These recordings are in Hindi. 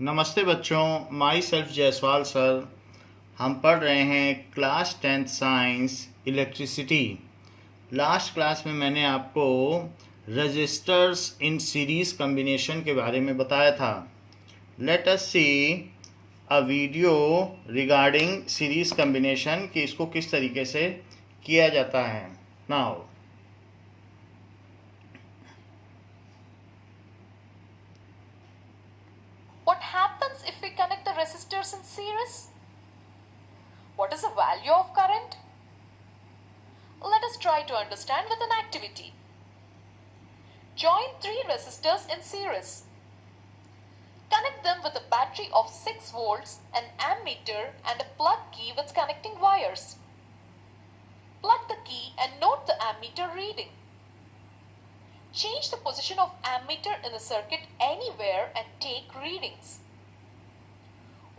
नमस्ते बच्चों, माई सेल्फ जायसवाल सर। हम पढ़ रहे हैं class 10th science electricity. Last class में मैंने आपको रजिस्टर्स इन सीरीज कम्बिनेशन के बारे में बताया था। Let us see a video regarding series combination कि इसको किस तरीके से किया जाता है। Now What happens if we connect the resistors in series? What is the value of current? Let us try to understand with an activity. Join 3 resistors in series. Connect them with a battery of 6 volts, an ammeter and a plug key with connecting wires. Plug the key and note the ammeter reading. Change the position of ammeter in the circuit anywhere and take readings.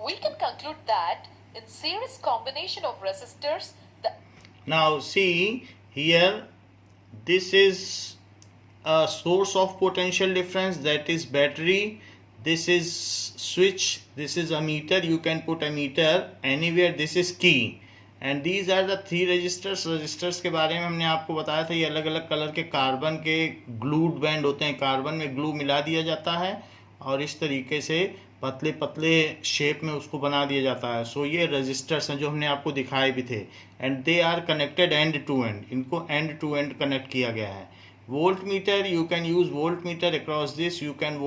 We can conclude that in series combination of resistors, now see here, this is a source of potential difference, that is battery. This is switch, this is ammeter, you can put ammeter anywhere, this is key and these are the 3 registers के बारे में हमने आपको बताया था। ये अलग अलग कलर के कार्बन के ग्लूड बैंड होते हैं, कार्बन में ग्लू मिला दिया जाता है और इस तरीके से पतले पतले शेप में उसको बना दिया जाता है। सो ये रजिस्टर्स हैं जो हमने आपको दिखाए भी थे and they are connected end to end, इनको एंड टू एंड कनेक्ट किया गया है। Voltmeter, you can use voltmeter across this, you can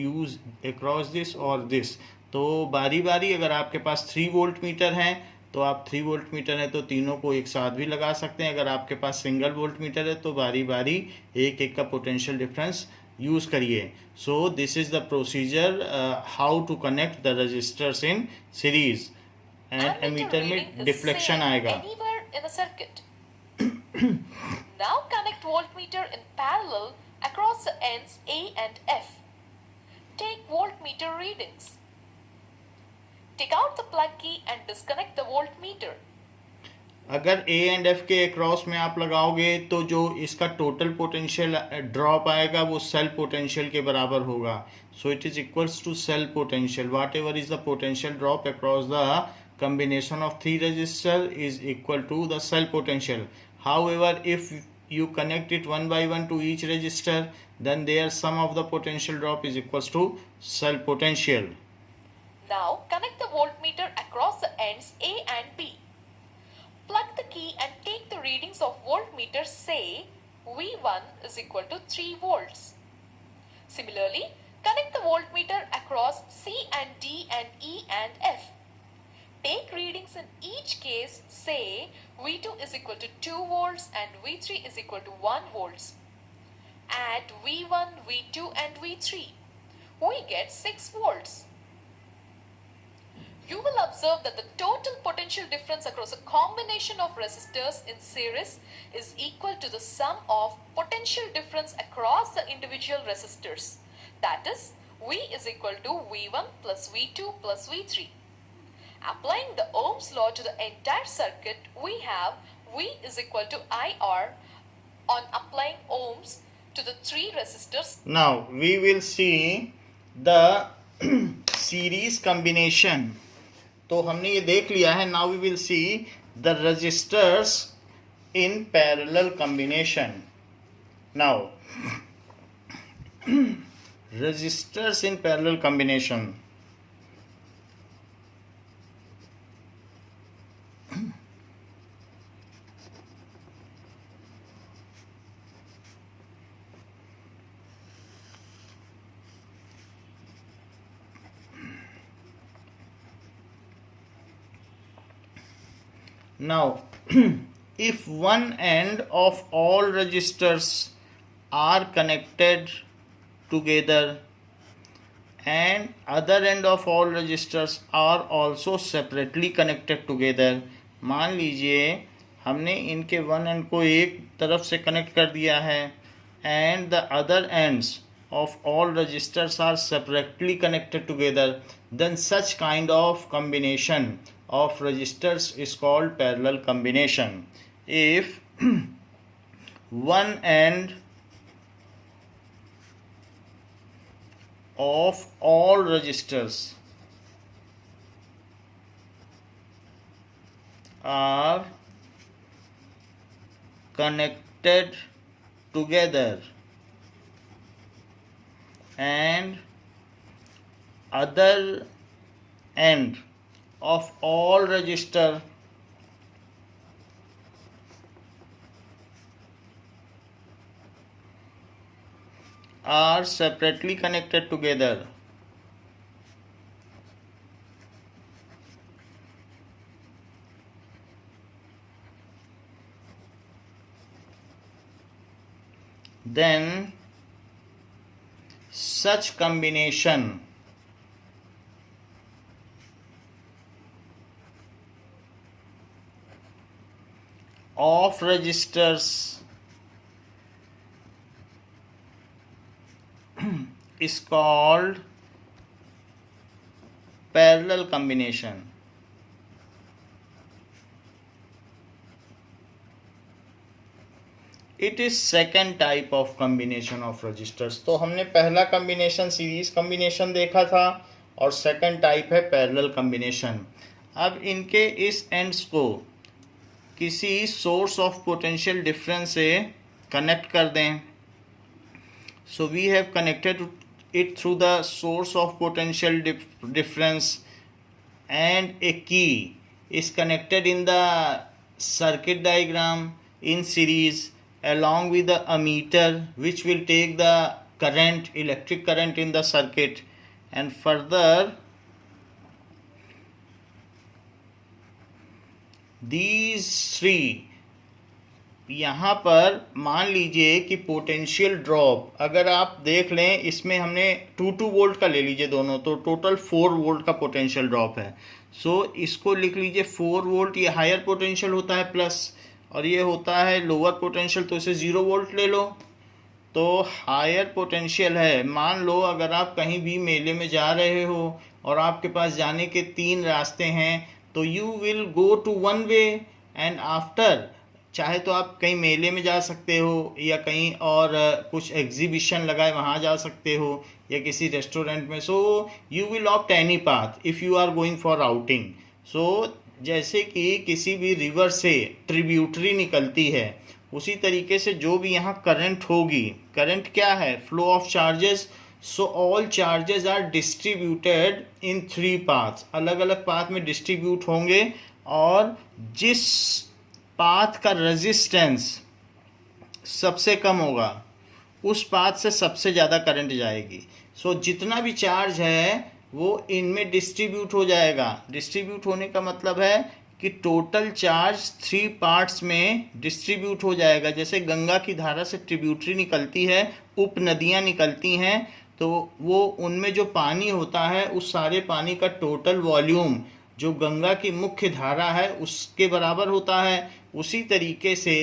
use across this or this। तो बारी बारी अगर आपके पास 3 वोल्ट मीटर हैं तो आप 3 वोल्ट मीटर है तो तीनों को एक साथ भी लगा सकते हैं। अगर आपके पास सिंगल वोल्ट मीटर है तो बारी बारी एक एक का पोटेंशियल डिफरेंस यूज करिए। So this is the procedure how to connect the resistors in series and ammeter में डिफ्लेक्शन आएगा। Now connect voltmeter in parallel across the ends A and F. Take voltmeter readings. Take out the plug key and disconnect the voltmeter. अगर A एंड F के अक्रॉस में आप लगाओगे तो जो इसका टोटल पोटेंशियल ड्रॉप आएगा वो सेल पोटेंशियल के बराबर होगा। So it is equals to cell potential. Whatever is the potential drop across the combination of 3 resistor is equal to the cell potential. However, if you connect it one by one to each resistor, then their sum of the potential drop is equals to cell potential. Now connect the voltmeter across the ends A and B. Plug the key and take the readings of voltmeter. Say V1 is equal to 3 volts. Similarly, connect the voltmeter across C and D and E and F. Take readings in each case. Say V2 is equal to 2 volts and V3 is equal to 1 volts. Add V1, V2 and V3. We get 6 volts. You will observe that the total potential difference across a combination of resistors in series is equal to the sum of potential difference across the individual resistors. That is, V is equal to V1 plus V2 plus V3. Applying the Ohm's law to the entire circuit, we have V is equal to IR on applying Ohm's to the 3 resistors. Now we will see the series combination. तो हमने ये देख लिया है। Now we will see the resistors in parallel combination. Now resistors in parallel combination. Now if one end of all resistors are connected together and other end of all resistors are also separately connected together, मान लीजिए हमने इनके वन एंड को एक तरफ से कनेक्ट कर दिया है and the other ends of all resistors are separately connected together, then such kind of combination of resistors is called parallel combination. If one end of all registers are connected together and other end of all register are separately connected together. Then such combination of registers is called parallel combination. It is second type of combination of registers. तो हमने पहला combination सीरीज combination देखा था और second type है parallel combination. अब इनके इस ends को किसी source of potential difference से connect कर दें. So we have connected it through the source of potential difference, and a key is connected in the circuit diagram in series along with the ammeter, which will take the current, electric current in the circuit. And further, these three, यहाँ पर मान लीजिए कि पोटेंशियल ड्रॉप अगर आप देख लें, इसमें हमने 2 वोल्ट का ले लीजिए दोनों, तो टोटल 4 वोल्ट का पोटेंशियल ड्रॉप है. सो इसको लिख लीजिए 4 वोल्ट. ये हायर पोटेंशियल होता है प्लस, और ये होता है लोअर पोटेंशियल, तो इसे 0 वोल्ट ले लो. तो हायर पोटेंशियल है. मान लो अगर आप कहीं भी मेले में जा रहे हो और आपके पास जाने के 3 रास्ते हैं, तो you will go to one way, and after चाहे तो आप कहीं मेले में जा सकते हो, या कहीं और कुछ एग्जीबिशन लगा है वहाँ जा सकते हो, या किसी रेस्टोरेंट में. So you will opt any path if you are going for outing. So जैसे कि किसी भी रिवर से ट्रिब्यूटरी निकलती है, उसी तरीके से जो भी यहाँ करंट होगी, करंट क्या है? Flow of charges. So all charges are distributed in 3 paths. अलग अलग पाथ में डिस्ट्रीब्यूट होंगे, और जिस पाथ का रेजिस्टेंस सबसे कम होगा उस पाथ से सबसे ज़्यादा करंट जाएगी. सो जितना भी चार्ज है वो इनमें डिस्ट्रीब्यूट हो जाएगा. डिस्ट्रीब्यूट होने का मतलब है कि टोटल चार्ज 3 पार्ट्स में डिस्ट्रीब्यूट हो जाएगा. जैसे गंगा की धारा से ट्रिब्यूटरी निकलती है, उप नदियाँ निकलती हैं, तो वो उनमें जो पानी होता है उस सारे पानी का टोटल वॉल्यूम जो गंगा की मुख्य धारा है उसके बराबर होता है. उसी तरीके से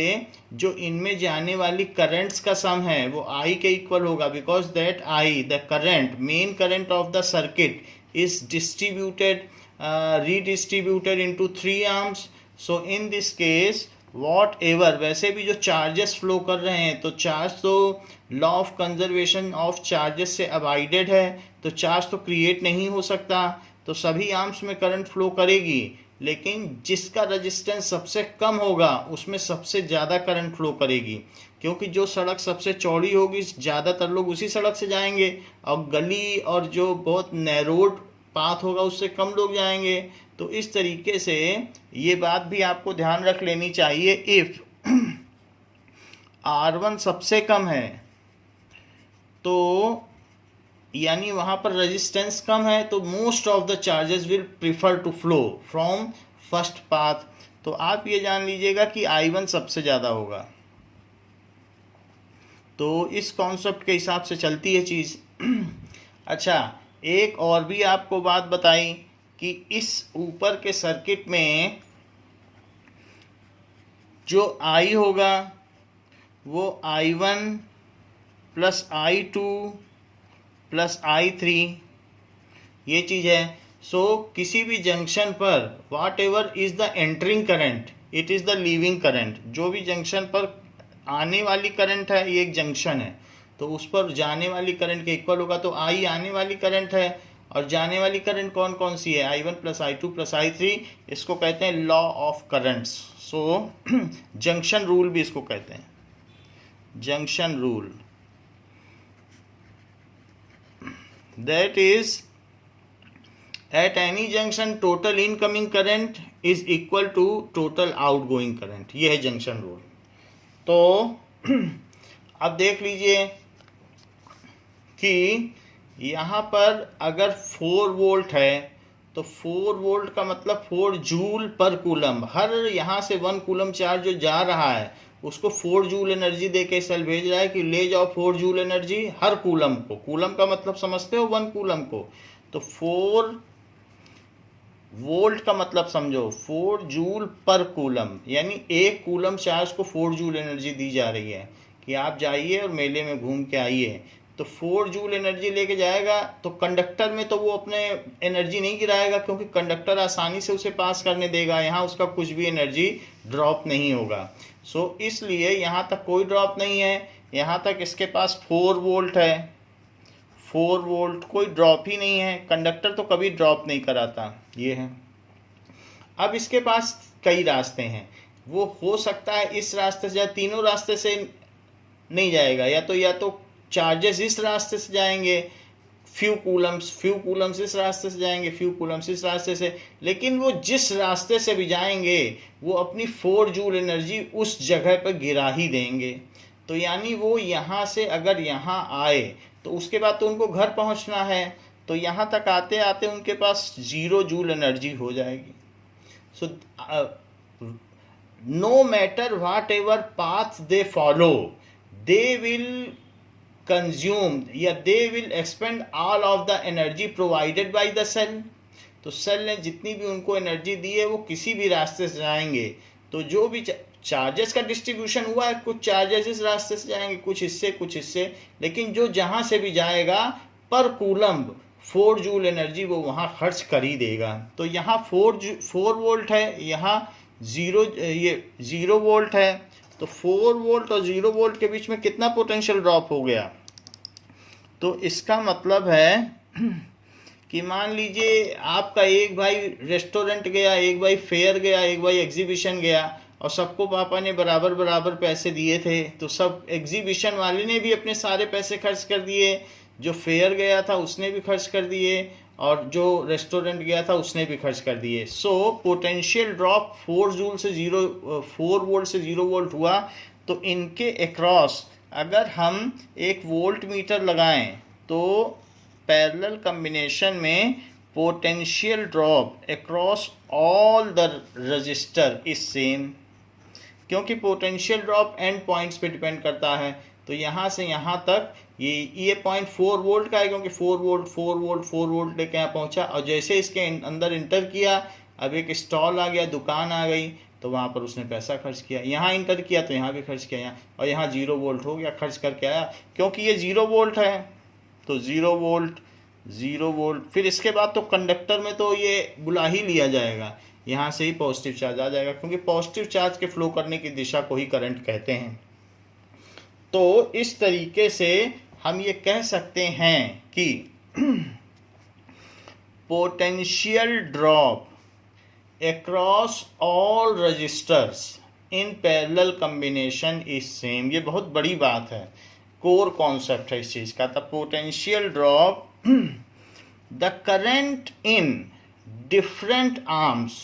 जो इनमें जाने वाली करंट्स का सम है वो I के इक्वल होगा, because that I, the current, main current of the circuit, is distributed, redistributed into 3 arms. So in this case what ever, वैसे भी जो चार्जेस फ्लो कर रहे हैं, तो चार्ज तो law of conservation of charges से अवॉइडेड है, तो चार्ज तो क्रिएट नहीं हो सकता, तो सभी आर्म्स में करंट फ्लो करेगी. लेकिन जिसका रेजिस्टेंस सबसे कम होगा उसमें सबसे ज़्यादा करंट फ्लो करेगी, क्योंकि जो सड़क सबसे चौड़ी होगी ज़्यादातर लोग उसी सड़क से जाएंगे, और गली और जो बहुत नैरोड पाथ होगा उससे कम लोग जाएंगे. तो इस तरीके से ये बात भी आपको ध्यान रख लेनी चाहिए. इफ़ R1 सबसे कम है तो यानी वहाँ पर रेजिस्टेंस कम है, तो most of the charges will prefer to flow from first path. तो आप ये जान लीजिएगा कि I1 सबसे ज़्यादा होगा. तो इस कॉन्सेप्ट के हिसाब से चलती है चीज़. अच्छा, एक और भी आपको बात बताई कि इस ऊपर के सर्किट में जो I होगा वो I1 plus I2 plus I3 ये चीज़ है. सो किसी भी जंक्शन पर whatever is the entering current, it is the leaving current. जो भी जंक्शन पर आने वाली करंट है, ये एक जंक्शन है, तो उस पर जाने वाली करंट के इक्वल होगा। तो आई आने वाली करंट है और जाने वाली करंट कौन कौन सी है, I1 plus I2 plus I3। इसको कहते हैं law of currents. So junction rule भी इसको कहते हैं, junction rule. That is at any junction total incoming current is equal to total outgoing current। ये है जंक्शन रूल। तो अब देख लीजिए कि यहाँ पर अगर 4 वोल्ट है तो 4 वोल्ट का मतलब 4 जूल पर कूलम। हर यहाँ से 1 कूलम चार्ज जो जा रहा है उसको 4 जूल एनर्जी दे के सेल भेज रहा है कि ले जाओ 4 जूल एनर्जी हर कूलम को। कूलम का मतलब समझते हो, 1 कूलम को। तो 4 वोल्ट का मतलब समझो 4 जूल पर कूलम, यानी 1 कूलम चार्ज को 4 जूल एनर्जी दी जा रही है कि आप जाइए और मेले में घूम के आइए। तो 4 जूल एनर्जी लेके जाएगा तो कंडक्टर में तो वो अपने एनर्जी नहीं गिराएगा, क्योंकि कंडक्टर आसानी से उसे पास करने देगा, यहाँ उसका कुछ भी एनर्जी ड्रॉप नहीं होगा। सो इसलिए यहाँ तक कोई ड्रॉप नहीं है, यहाँ तक इसके पास 4 वोल्ट है। 4 वोल्ट कोई ड्रॉप ही नहीं है, कंडक्टर तो कभी ड्रॉप नहीं कराता। ये है। अब इसके पास कई रास्ते हैं, वो हो सकता है इस रास्ते से जाए, तीनों रास्ते से नहीं जाएगा, या तो चार्जेस इस रास्ते से जाएंगे, फ्यू कूलम्स इस रास्ते से जाएंगे, फ्यू कूलम्स इस रास्ते से। लेकिन वो जिस रास्ते से भी जाएंगे वो अपनी 4 जूल एनर्जी उस जगह पर गिरा ही देंगे। तो यानी वो यहाँ से अगर यहाँ आए तो उसके बाद तो उनको घर पहुँचना है, तो यहाँ तक आते आते उनके पास 0 जूल एनर्जी हो जाएगी। So no matter whatever path they follow, they will consume या they will expend all of the energy provided by the cell. तो सेल ने जितनी भी उनको एनर्जी दी है वो किसी भी रास्ते से जाएंगे। तो जो भी चार्जेस का डिस्ट्रीब्यूशन हुआ है, कुछ चार्जेस इस रास्ते से जाएंगे, कुछ इससे, लेकिन जो जहां से भी जाएगा पर कूलम 4 जूल एनर्जी वो वहां खर्च कर ही देगा। तो यहाँ 4 वोल्ट है, यहाँ 0 वोल्ट है। तो 4 वोल्ट और 0 वोल्ट के बीच में कितना पोटेंशियल ड्रॉप हो गया। तो इसका मतलब है कि मान लीजिए आपका एक भाई रेस्टोरेंट गया, एक भाई फेयर गया, एक भाई एग्जीबिशन गया, और सबको पापा ने बराबर बराबर पैसे दिए थे। तो सब एग्जीबिशन वाले ने भी अपने सारे पैसे खर्च कर दिए, जो फेयर गया था उसने भी खर्च कर दिए, और जो रेस्टोरेंट गया था उसने भी खर्च कर दिए। सो पोटेंशियल ड्रॉप 4 वोल्ट से 0 वोल्ट हुआ। तो इनके अक्रॉस अगर हम एक वोल्ट मीटर लगाएं तो पैरेलल कॉम्बिनेशन में potential drop across all the register is same, क्योंकि पोटेंशियल ड्रॉप एंड पॉइंट्स पे डिपेंड करता है। तो यहाँ से यहाँ तक ये 0.4 वोल्ट का है, क्योंकि 4 वोल्ट लेके यहाँ पहुँचा, और जैसे इसके अंदर इंटर किया, अब एक स्टॉल आ गया, दुकान आ गई, तो वहाँ पर उसने पैसा खर्च किया। यहाँ इंटर किया तो यहाँ भी खर्च किया, यहाँ, और यहाँ 0 वोल्ट हो गया, खर्च करके आया, क्योंकि ये 0 वोल्ट है। तो 0 वोल्ट, फिर इसके बाद तो कंडक्टर में तो ये बुला ही लिया जाएगा, यहाँ से ही पॉजिटिव चार्ज आ जाएगा, क्योंकि पॉजिटिव चार्ज के फ्लो करने की दिशा को ही करंट कहते हैं। तो इस तरीके से हम ये कह सकते हैं कि potential drop across all registers in parallel combination is same। ये बहुत बड़ी बात है, कोर कॉन्सेप्ट है इस चीज का। The potential drop, the current in different arms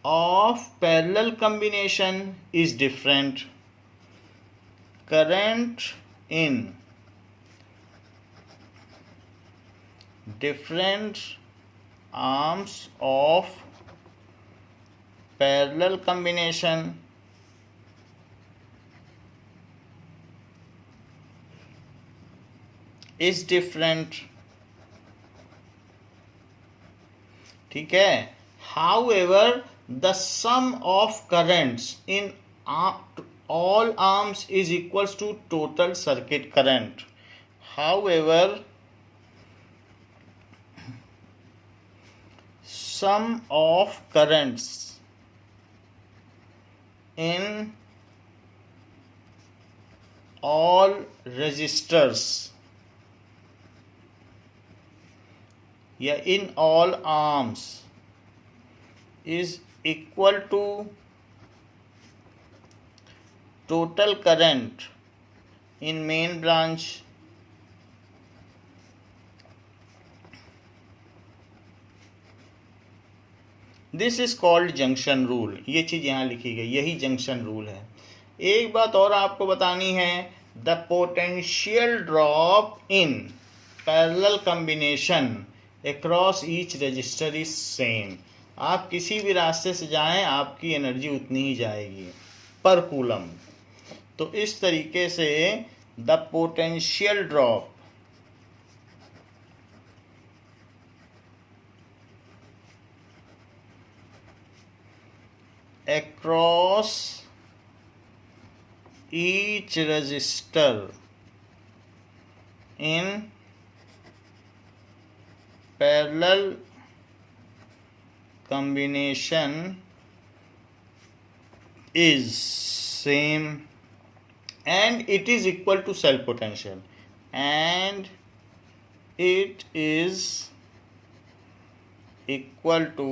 of parallel combination is different. Current in different arms of parallel combination is different। ठीक है। However, the sum of currents in all arms is equals to total circuit current। However, sum of currents in all registers या in all arms is equal to total current in main branch, this is called junction rule. ये चीज यहाँ लिखी गई, यही जंक्शन रूल है। एक बात और आपको बतानी है, the potential drop in parallel combination across each resistor is same. आप किसी भी रास्ते से जाएं, आपकी एनर्जी उतनी ही जाएगी पर कूलम। तो इस तरीके से the potential drop across each resistor in parallel combination is same and it is equal to cell potential, and it is equal to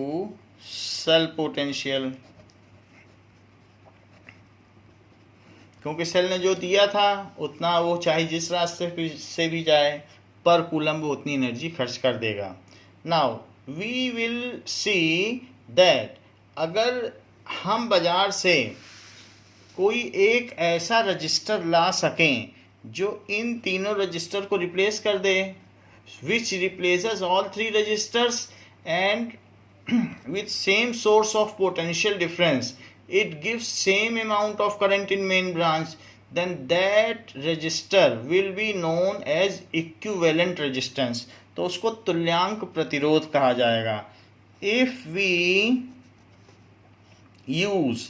cell potential, क्योंकि सेल ने जो दिया था उतना वो चाहे जिस रास्ते से भी जाए पर कूलम वो उतनी एनर्जी खर्च कर देगा। Now we will see that अगर हम बाजार से कोई एक ऐसा रजिस्टर ला सकें जो इन तीनों रजिस्टर को रिप्लेस कर दे, which replaces all three registers and with same source of potential difference, it gives same amount of current in main branch, then that resistor will be known as equivalent resistance। तो उसको तुल्यांक प्रतिरोध कहा जाएगा। if we use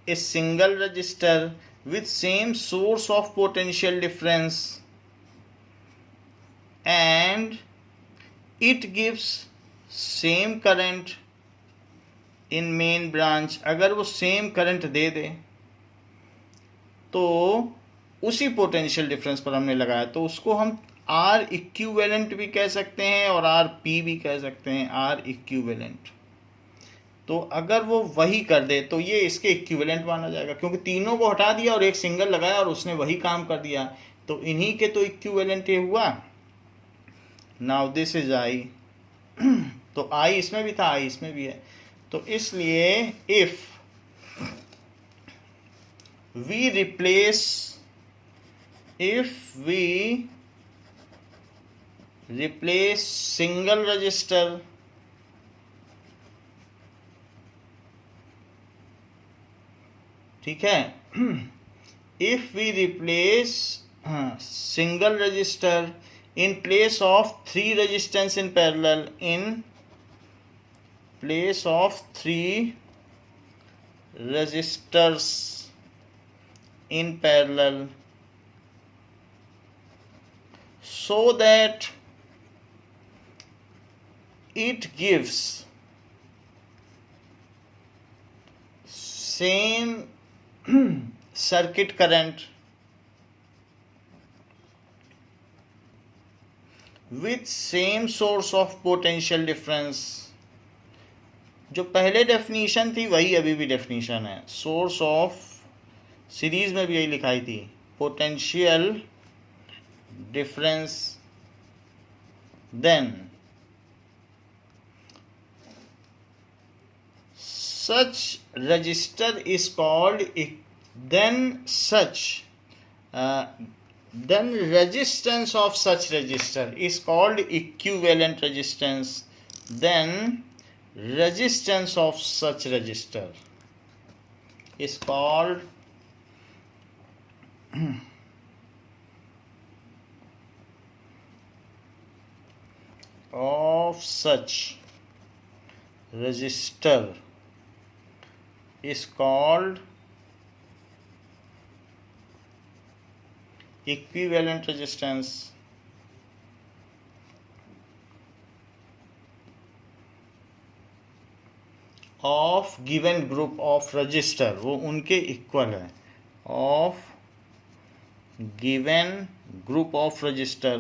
a single resistor with same source of potential difference and it gives same current in main branch, अगर वो सेम करंट दे दे तो उसी पोटेंशियल डिफरेंस पर हमने लगाया, तो उसको हम आर इक्विवेलेंट भी कह सकते हैं और आर पी भी कह सकते हैं, आर इक्विवेलेंट। तो अगर वो वही कर दे तो ये इसके इक्विवेलेंट माना जाएगा, क्योंकि तीनों को हटा दिया और एक सिंगल लगाया और उसने वही काम कर दिया, तो इन्हीं के तो इक्विवेलेंट ये हुआ। नाउ दिस इज आई, तो आई इसमें भी था, आई इसमें भी है। तो इसलिए if we replace single resistor ठीक है, if we replace single resistor in place of three resistance in parallel, in place of three resistors in parallel, so that it gives same circuit current with same source of potential difference। जो पहले डेफिनीशन थी वही अभी भी डेफिनीशन है, सोर्स ऑफ, सीरीज में भी यही लिखाई थी, potential difference, then such register is called, then resistance of such resistor is called equivalent resistance, then resistance of such resistor is called of such resistor is called equivalent resistance of given group of resistor, वो उनके इक्वल है, of given group of resistor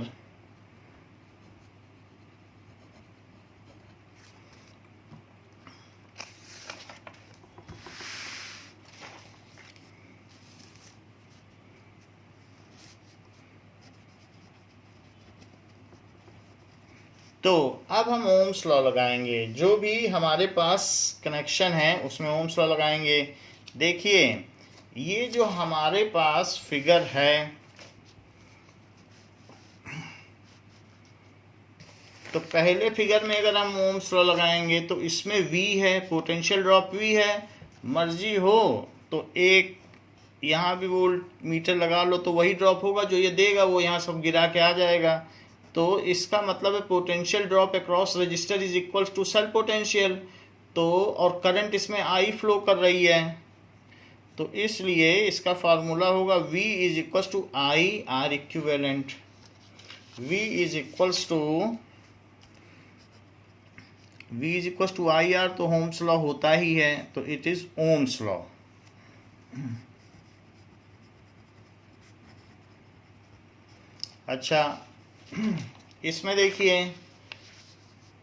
तो अब हम ओम्स लॉ लगाएंगे। जो भी हमारे पास कनेक्शन है उसमें ओम्स लॉ लगाएंगे। देखिए ये जो हमारे पास फिगर है, तो पहले फिगर में अगर हम ओम्स लॉ लगाएंगे तो इसमें V है, पोटेंशियल ड्रॉप V है। मर्जी हो तो एक यहाँ भी वोल्ट मीटर लगा लो तो वही ड्रॉप होगा, जो ये देगा वो यहाँ सब गिरा के आ जाएगा। तो इसका मतलब है potential drop across resistor is equal to cell potential. तो और करंट इसमें I फ्लो कर रही है, तो इसलिए इसका फार्मूला होगा V is equal to I R equivalent. V is equal to I R, तो ओम्स लॉ होता ही है, तो इट इज ओम्स लॉ। अच्छा इसमें देखिए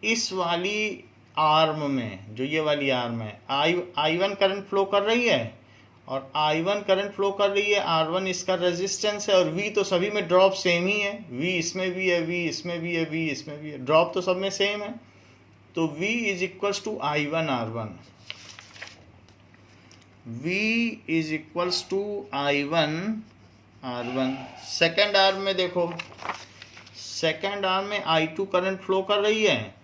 इस वाली आर्म में, जो ये वाली आर्म है, I1 करंट फ्लो कर रही है और I1 करंट फ्लो कर रही है, R1 इसका रेजिस्टेंस है और V तो सभी में ड्रॉप सेम ही है। V इसमें भी है, V इसमें भी है, V इसमें भी है, ड्रॉप तो सब में सेम है। तो V is equals to I1 R1। V is equals to I1 R1। Second arm में देखो, सेकेंड आर्म में I2 करंट फ्लो कर रही है,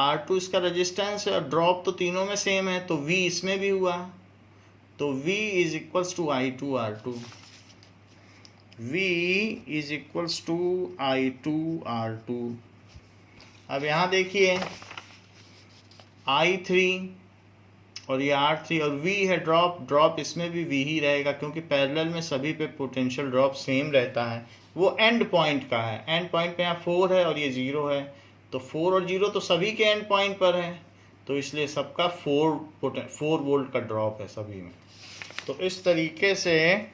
R2 इसका रेजिस्टेंस है और ड्रॉप तो तीनों में सेम है, तो V इसमें भी हुआ, तो V is equals to I2 R2। V is equals to I2 R2। अब यहाँ देखिए I3 और ये R3 और V है ड्रॉप इसमें भी V ही रहेगा, क्योंकि पैरेलल में सभी पे पोटेंशियल ड्रॉप सेम रहता है। वो एंड पॉइंट का है, एंड पॉइंट पे यहाँ 4 है और ये 0 है, तो 4 और 0 तो सभी के एंड पॉइंट पर है, तो इसलिए सबका 4 वोल्ट का ड्रॉप है सभी में। तो इस तरीके से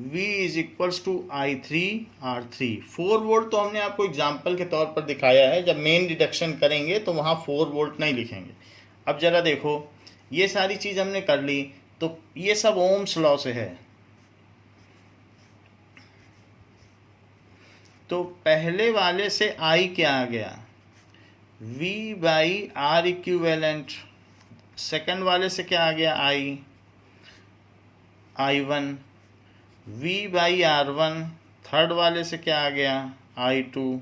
V is equals to I3 R3। 4 volt तो हमने आपको एग्जाम्पल के तौर पर दिखाया है, जब मेन डिडक्शन करेंगे तो वहाँ 4 वोल्ट नहीं लिखेंगे। अब जरा देखो ये सारी चीज़ हमने कर ली, तो ये सब ओम्स लॉ से है। तो पहले वाले से I क्या आ गया, V by R equivalent. Second वाले से क्या आ गया, I1। V by R1। Third वाले से क्या आ गया, I2।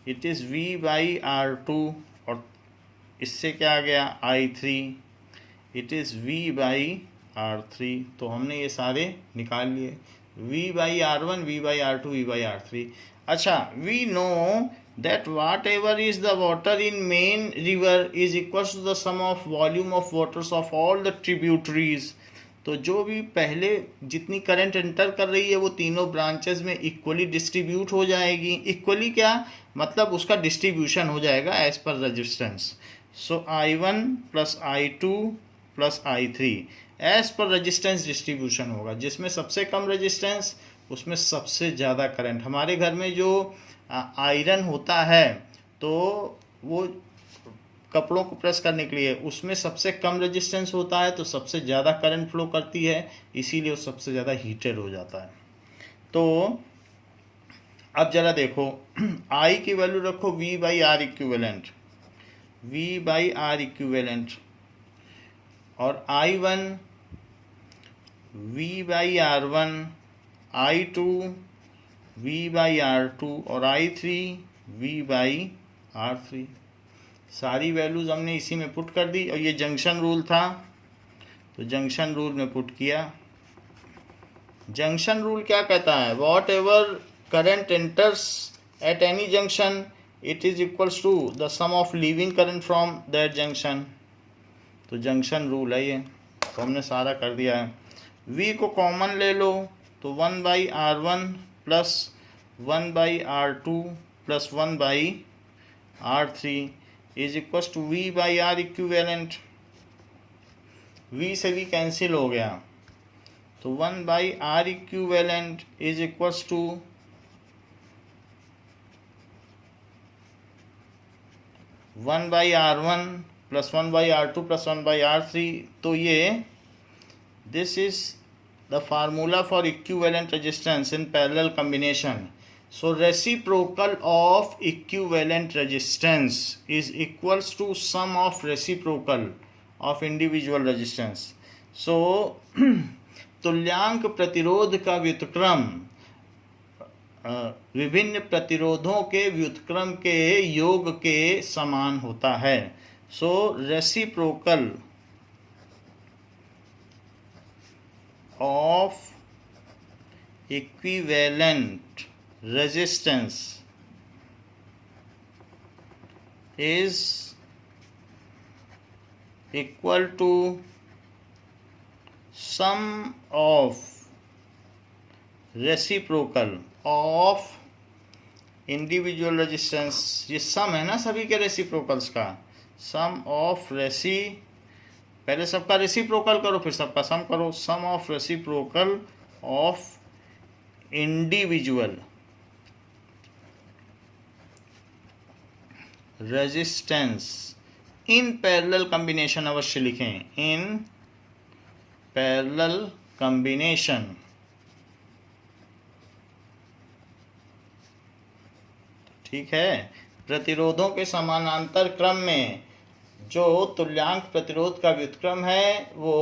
It is V by R2 और इससे क्या आ गया, I3। It is V by R3। तो हमने ये सारे निकाल लिए, V by R1, V by R2, V by R3। अच्छा, we know that whatever is the water in main river is equals to the sum of volume of waters of all the tributaries। तो जो भी पहले जितनी करंट एंटर कर रही है वो तीनों ब्रांचेस में इक्वली डिस्ट्रीब्यूट हो जाएगी। इक्वली क्या मतलब, उसका डिस्ट्रीब्यूशन हो जाएगा एज पर रेजिस्टेंस। सो I1 plus I2 plus I3 as per resistance distribution होगा, जिसमें सबसे कम रेजिस्टेंस उसमें सबसे ज़्यादा करंट। हमारे घर में जो आयरन होता है तो वो कपड़ों को प्रेस करने के लिए, उसमें सबसे कम रेजिस्टेंस होता है, तो सबसे ज़्यादा करंट फ्लो करती है, इसीलिए वो सबसे ज़्यादा हीटेड हो जाता है। तो अब ज़रा देखो I की वैल्यू रखो V by R equivalent, V by R equivalent, और I1 V by R1, I2 V by R2 और I3 V बाई R3। सारी वैल्यूज़ हमने इसी में पुट कर दी, और ये जंक्शन रूल था तो जंक्शन रूल में पुट किया। जंक्शन रूल क्या कहता है, whatever current enters at any junction it is equals to the sum of leaving current from that junction. तो जंक्शन रूल है ये, तो हमने सारा कर दिया है। V को कॉमन ले लो तो 1 by R1 plus 1 by R2 plus 1 by R3 is equals to V by R equivalent. V से V कैंसिल हो गया, तो 1/R equivalent is equals to 1/R1 plus 1/R2 plus 1/R3. तो ये this is the formula for equivalent resistance in parallel combination. So reciprocal of equivalent resistance is equals to sum of reciprocal of individual resistance. So तुल्यांक प्रतिरोध का व्युत्क्रम विभिन्न प्रतिरोधों के व्युत्क्रम के योग के समान होता है. सो reciprocal of equivalent resistance is equal to sum of reciprocal of individual resistance. ये सम है ना सभी के रेसिप्रोकल्स का. सम ऑफ पहले सबका रेसिप्रोकल करो फिर सबका सम करो. Sum of reciprocal of individual resistance in parallel combination अवश्य लिखें. In parallel combination. ठीक है. प्रतिरोधों के समानांतर क्रम में जो तुल्यांक प्रतिरोध का व्युत्क्रम है वो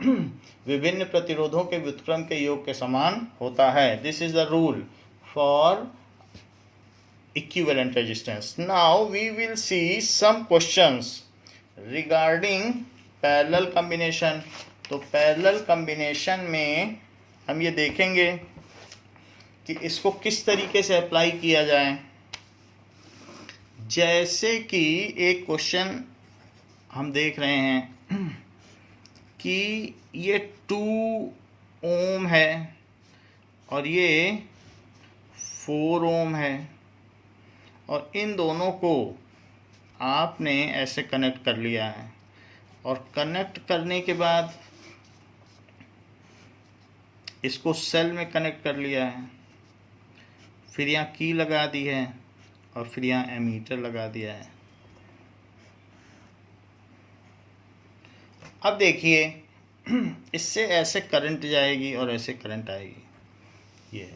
विभिन्न प्रतिरोधों के व्युत्क्रम के योग के समान होता है. This is the rule for equivalent resistance. Now we will see some questions regarding parallel combination. तो parallel combination में हम ये देखेंगे कि इसको किस तरीके से अप्लाई किया जाए. जैसे कि एक क्वेश्चन हम देख रहे हैं कि ये 2 ओम है और ये 4 ओम है और इन दोनों को आपने ऐसे कनेक्ट कर लिया है और कनेक्ट करने के बाद इसको सेल में कनेक्ट कर लिया है. फिर यहाँ की लगा दी है और फिर यहाँ एमीटर लगा दिया है. अब देखिए इससे ऐसे करंट जाएगी और ऐसे करंट आएगी. ये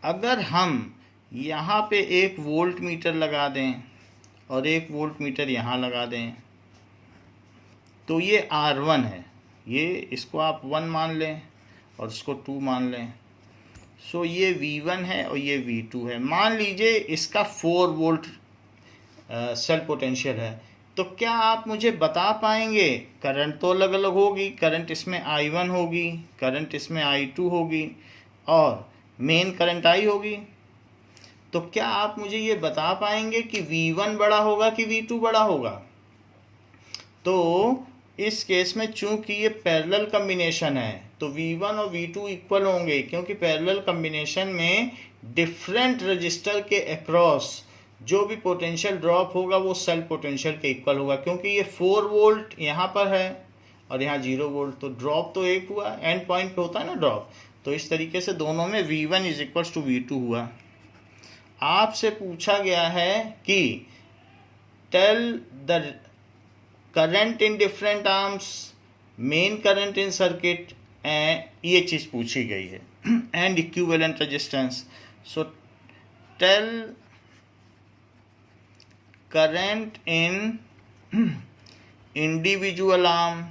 अगर हम यहाँ पे एक वोल्ट मीटर लगा दें और एक वोल्ट मीटर यहाँ लगा दें तो ये R1 है. ये इसको आप 1 मान लें और इसको 2 मान लें. सो ये V1 है और ये V2 है. मान लीजिए इसका 4 वोल्ट सेल पोटेंशियल है. तो क्या आप मुझे बता पाएंगे, करंट तो अलग अलग होगी, करंट इसमें I1 होगी, करंट इसमें I2 होगी और मेन करंट I होगी. तो क्या आप मुझे ये बता पाएंगे कि V1 बड़ा होगा कि V2 बड़ा होगा. तो इस केस में चूंकि ये पैरेलल कॉम्बिनेशन है तो V1 और V2 इक्वल होंगे क्योंकि पैरेलल कॉम्बिनेशन में डिफरेंट रजिस्टर के अक्रॉस जो भी पोटेंशियल ड्रॉप होगा वो सेल पोटेंशियल के इक्वल होगा. क्योंकि ये 4 वोल्ट यहाँ पर है और यहाँ 0 वोल्ट तो ड्रॉप तो एक हुआ. एंड पॉइंट पे होता है ना ड्रॉप. तो इस तरीके से दोनों में V1 is equals to V2 हुआ. आपसे पूछा गया है कि tell the current in different arms, main current in circuit, ये चीज़ पूछी गई है. And equivalent resistance. So tell current in individual arm,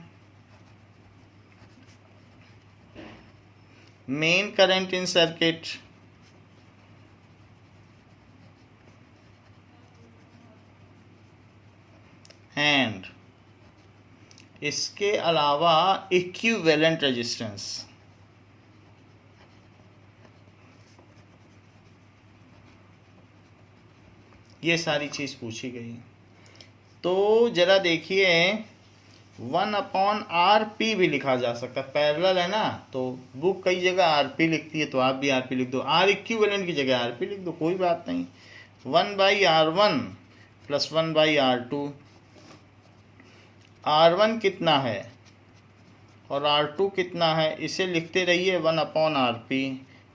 main current in circuit, and इसके अलावा इक्विवेलेंट रेजिस्टेंस. ये सारी चीज़ पूछी गई. तो जरा देखिए 1/RP भी लिखा जा सकता है. पैरेलल है ना तो बुक कई जगह RP लिखती है तो आप भी RP लिख दो. R इक्विवेलेंट की जगह RP लिख दो, कोई बात नहीं. 1/R1 plus 1/R2. R1 कितना है और R2 कितना है, इसे लिखते रहिए 1/RP।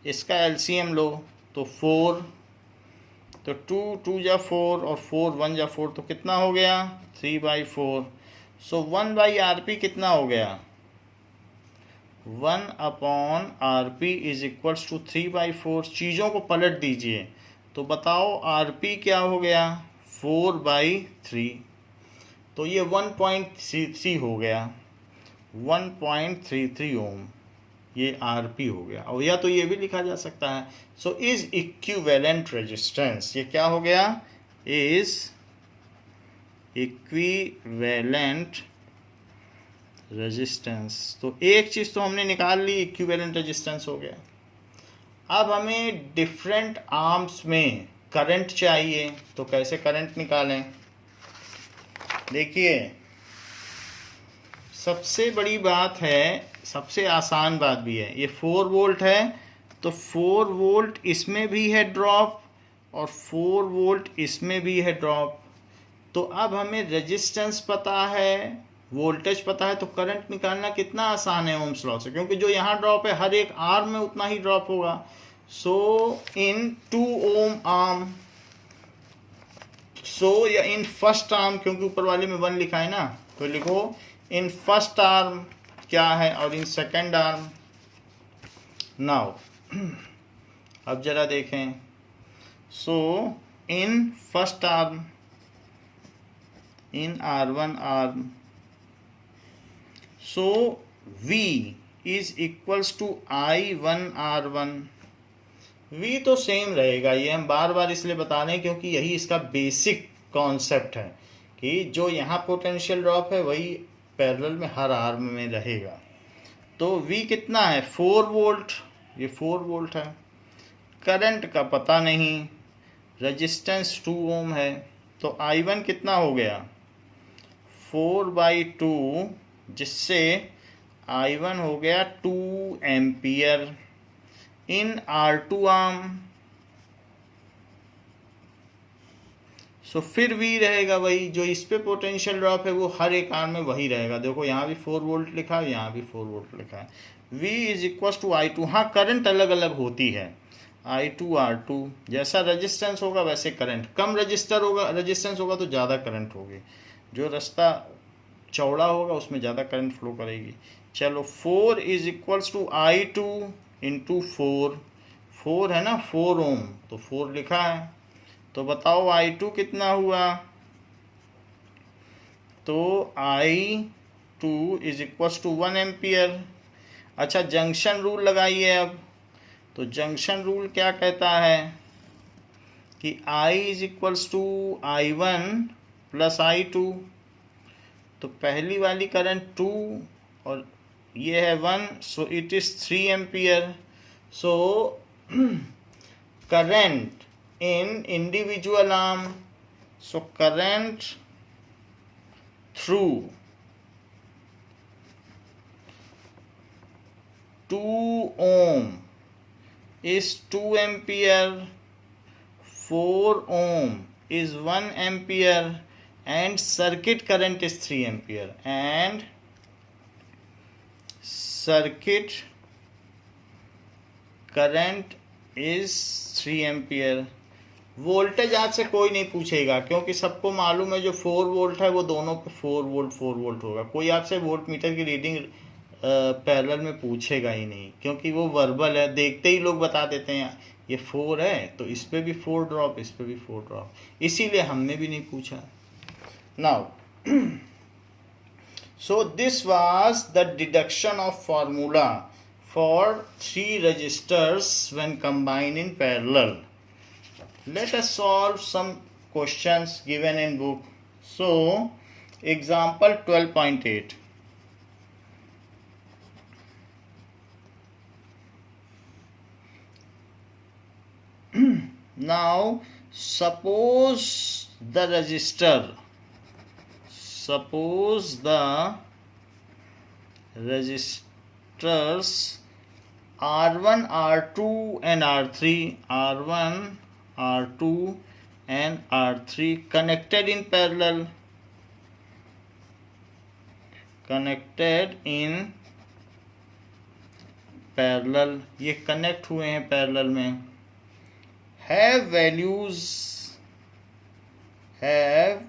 इसका LCM लो तो 4, तो 2 2 जा 4 और 4 1 जा 4, तो कितना हो गया 3/4। सो 1/RP कितना हो गया 1/RP इज इक्वल्स टू 3/4। चीज़ों को पलट दीजिए तो बताओ RP क्या हो गया 4/3। तो ये 1.33 हो गया, 1.33 ओम ये RP हो गया। और या तो ये भी लिखा जा सकता है सो इज इक्विवेलेंट रेजिस्टेंस, ये क्या हो गया इज इक्विवेलेंट रेजिस्टेंस। तो एक चीज़ तो हमने निकाल ली, इक्विवेलेंट रेजिस्टेंस हो गया। अब हमें डिफरेंट आर्म्स में करंट चाहिए, तो कैसे करंट निकालें। देखिए सबसे बड़ी बात है, सबसे आसान बात भी है, ये 4 वोल्ट है तो 4 वोल्ट इसमें भी है ड्रॉप और 4 वोल्ट इसमें भी है ड्रॉप। तो अब हमें रेजिस्टेंस पता है, वोल्टेज पता है, तो करंट निकालना कितना आसान है ओम्स लॉ से, क्योंकि जो यहाँ ड्रॉप है हर एक आर्म में उतना ही ड्रॉप होगा। सो इन 2 ओम आर्म, सो या इन फर्स्ट आर्म, क्योंकि ऊपर वाले में 1 लिखा है ना, तो लिखो इन फर्स्ट आर्म क्या है और इन सेकेंड आर्म। नाउ अब जरा देखें, so in first arm in R1 arm, so V is equals to I1 R1। V तो सेम रहेगा, ये हम बार बार इसलिए बता रहे हैं क्योंकि यही इसका बेसिक कॉन्सेप्ट है कि जो यहाँ पोटेंशियल ड्रॉप है वही पैरेलल में हर आर्म में रहेगा। तो V कितना है 4 वोल्ट, ये 4 वोल्ट है। करंट का पता नहीं, रेजिस्टेंस 2 ओम है, तो I1 कितना हो गया 4/2, जिससे I1 हो गया 2 एम्पियर इन R2 आर्म। सो फिर V रहेगा वही, जो इस पे पोटेंशियल ड्रॉप है वो हर एक आर्म में वही रहेगा। देखो यहाँ भी 4 वोल्ट लिखा है, यहाँ भी 4 वोल्ट लिखा है। V is equal to I2। हाँ करंट अलग अलग होती है, I2 R2, जैसा रेजिस्टेंस होगा वैसे करंट। कम रेजिस्टेंस होगा तो ज़्यादा करंट होगी, जो रास्ता चौड़ा होगा उसमें ज़्यादा करंट फ्लो करेगी। चलो 4 is equals to I2 into 4 है ना 4 ओम, तो 4 लिखा है। तो बताओ I2 कितना हुआ, तो I2 is equals to 1 ampere. अच्छा जंक्शन रूल लगाइए अब, तो जंक्शन रूल क्या कहता है कि I is equals to I1 plus I2। तो पहली वाली करंट 2 और ये है 1, सो it is 3 ampere. So current in individual arm, so current through 2 ohm is 2 ampere, 4 ohm is 1 ampere, and circuit current is 3 ampere, and circuit current is 3 ampere। Voltage आपसे कोई नहीं पूछेगा क्योंकि सबको मालूम है जो 4 वोल्ट है वो दोनों पे 4 वोल्ट होगा। कोई आपसे वोल्ट मीटर की रीडिंग पैरेलल में पूछेगा ही नहीं, क्योंकि वो वर्बल है, देखते ही लोग बता देते हैं ये 4 है तो इस पे भी 4 ड्रॉप, इस पे भी 4 ड्रॉप, इसीलिए हमने भी नहीं पूछा। Now so this was the deduction of formula for 3 resistors when combined in parallel. Let us solve some questions given in book. So example 12.8. Now suppose the resistors R1, R2 and R3, R1, R2 and R3 connected in parallel, parallel, ये कनेक्ट हुए हैं पैरेलल में, have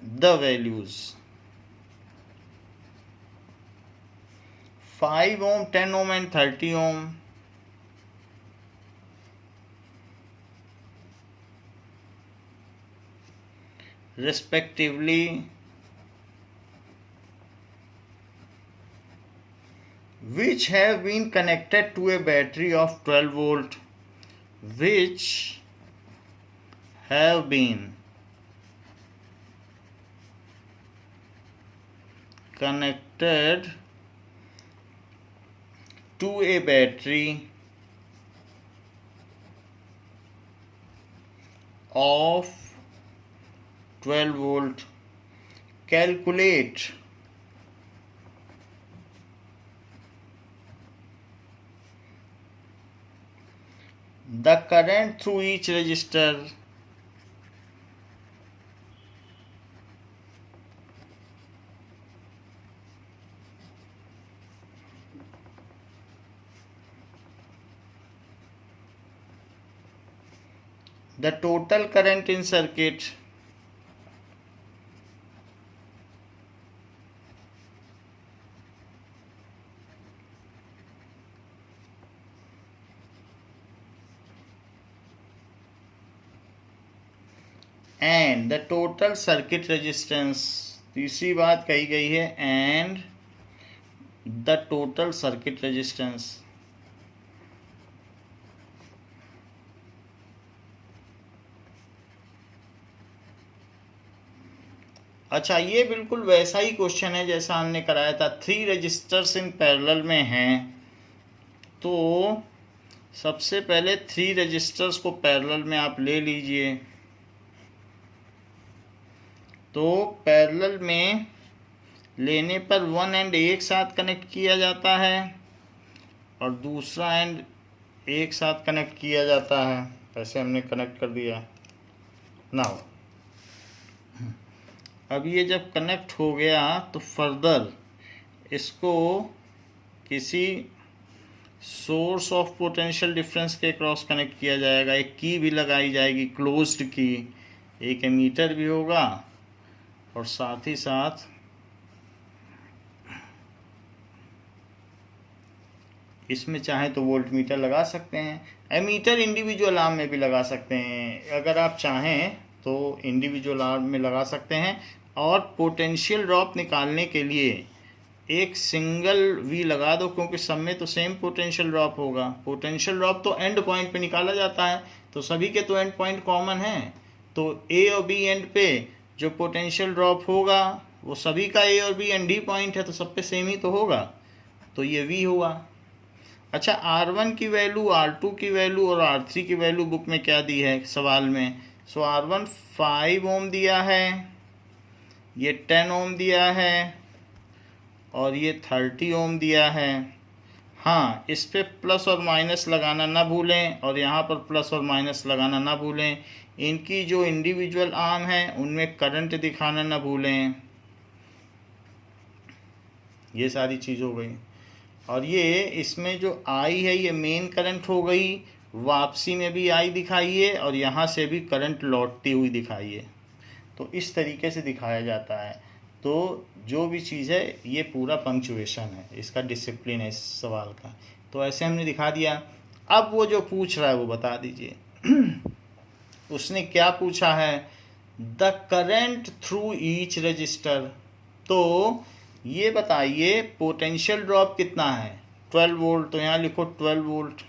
the values 5 ohm, 10 ohm and 30 ohm respectively, which have been connected to a battery of 12 volt, which have been connected to a battery of 12 volt. Calculate the current through each resistor the total current in circuit and the total circuit resistance. तीसरी बात कही गई है and the total circuit resistance. अच्छा, ये बिल्कुल वैसा ही क्वेश्चन है जैसा हमने कराया था। 3 रजिस्टर्स इन पैरेलल में हैं, तो सबसे पहले 3 रजिस्टर्स को पैरेलल में आप ले लीजिए। तो पैरेलल में लेने पर 1 एंड एक साथ कनेक्ट किया जाता है और दूसरा एंड एक साथ कनेक्ट किया जाता है। ऐसे हमने कनेक्ट कर दिया। नाउ अब ये जब कनेक्ट हो गया तो फर्दर इसको किसी सोर्स ऑफ पोटेंशियल डिफरेंस के क्रॉस कनेक्ट किया जाएगा। एक की भी लगाई जाएगी, क्लोज्ड की, एक एमीटर भी होगा और साथ ही साथ इसमें चाहे तो वोल्ट मीटर लगा सकते हैं। एमीटर इंडिविजुअल आर्म में भी लगा सकते हैं, अगर आप चाहें तो इंडिविजुअल आर्म में लगा सकते हैं। और पोटेंशियल ड्रॉप निकालने के लिए एक सिंगल वी लगा दो, क्योंकि सब में तो सेम पोटेंशियल ड्रॉप होगा। पोटेंशियल ड्रॉप तो एंड पॉइंट पे निकाला जाता है, तो सभी के तो एंड पॉइंट कॉमन हैं। तो ए और बी एंड पे जो पोटेंशियल ड्रॉप होगा वो सभी का ए और बी एंड डी पॉइंट है, तो सब पे सेम ही तो होगा, तो ये वी हुआ। अच्छा, R1 की वैल्यू, R2 की वैल्यू और R3 की वैल्यू बुक में क्या दी है सवाल में? सो R1 5 ओम दिया है, ये 10 ओम दिया है और ये 30 ओम दिया है। हाँ, इस पे प्लस और माइनस लगाना ना भूलें और यहाँ पर प्लस और माइनस लगाना ना भूलें। इनकी जो इंडिविजुअल आर्म है उनमें करंट दिखाना ना भूलें। ये सारी चीज़ हो गई। और ये इसमें जो आई है ये मेन करंट हो गई, वापसी में भी आई दिखाइए और यहाँ से भी करंट लौटती हुई दिखाइए। तो इस तरीके से दिखाया जाता है। तो जो भी चीज़ है ये पूरा पंक्चुएशन है, इसका डिसिप्लिन है इस सवाल का। तो ऐसे हमने दिखा दिया। अब वो जो पूछ रहा है वो बता दीजिए। उसने क्या पूछा है? The current through each register. तो ये बताइए पोटेंशियल ड्रॉप कितना है? 12 वोल्ट। तो यहाँ लिखो 12 वोल्ट।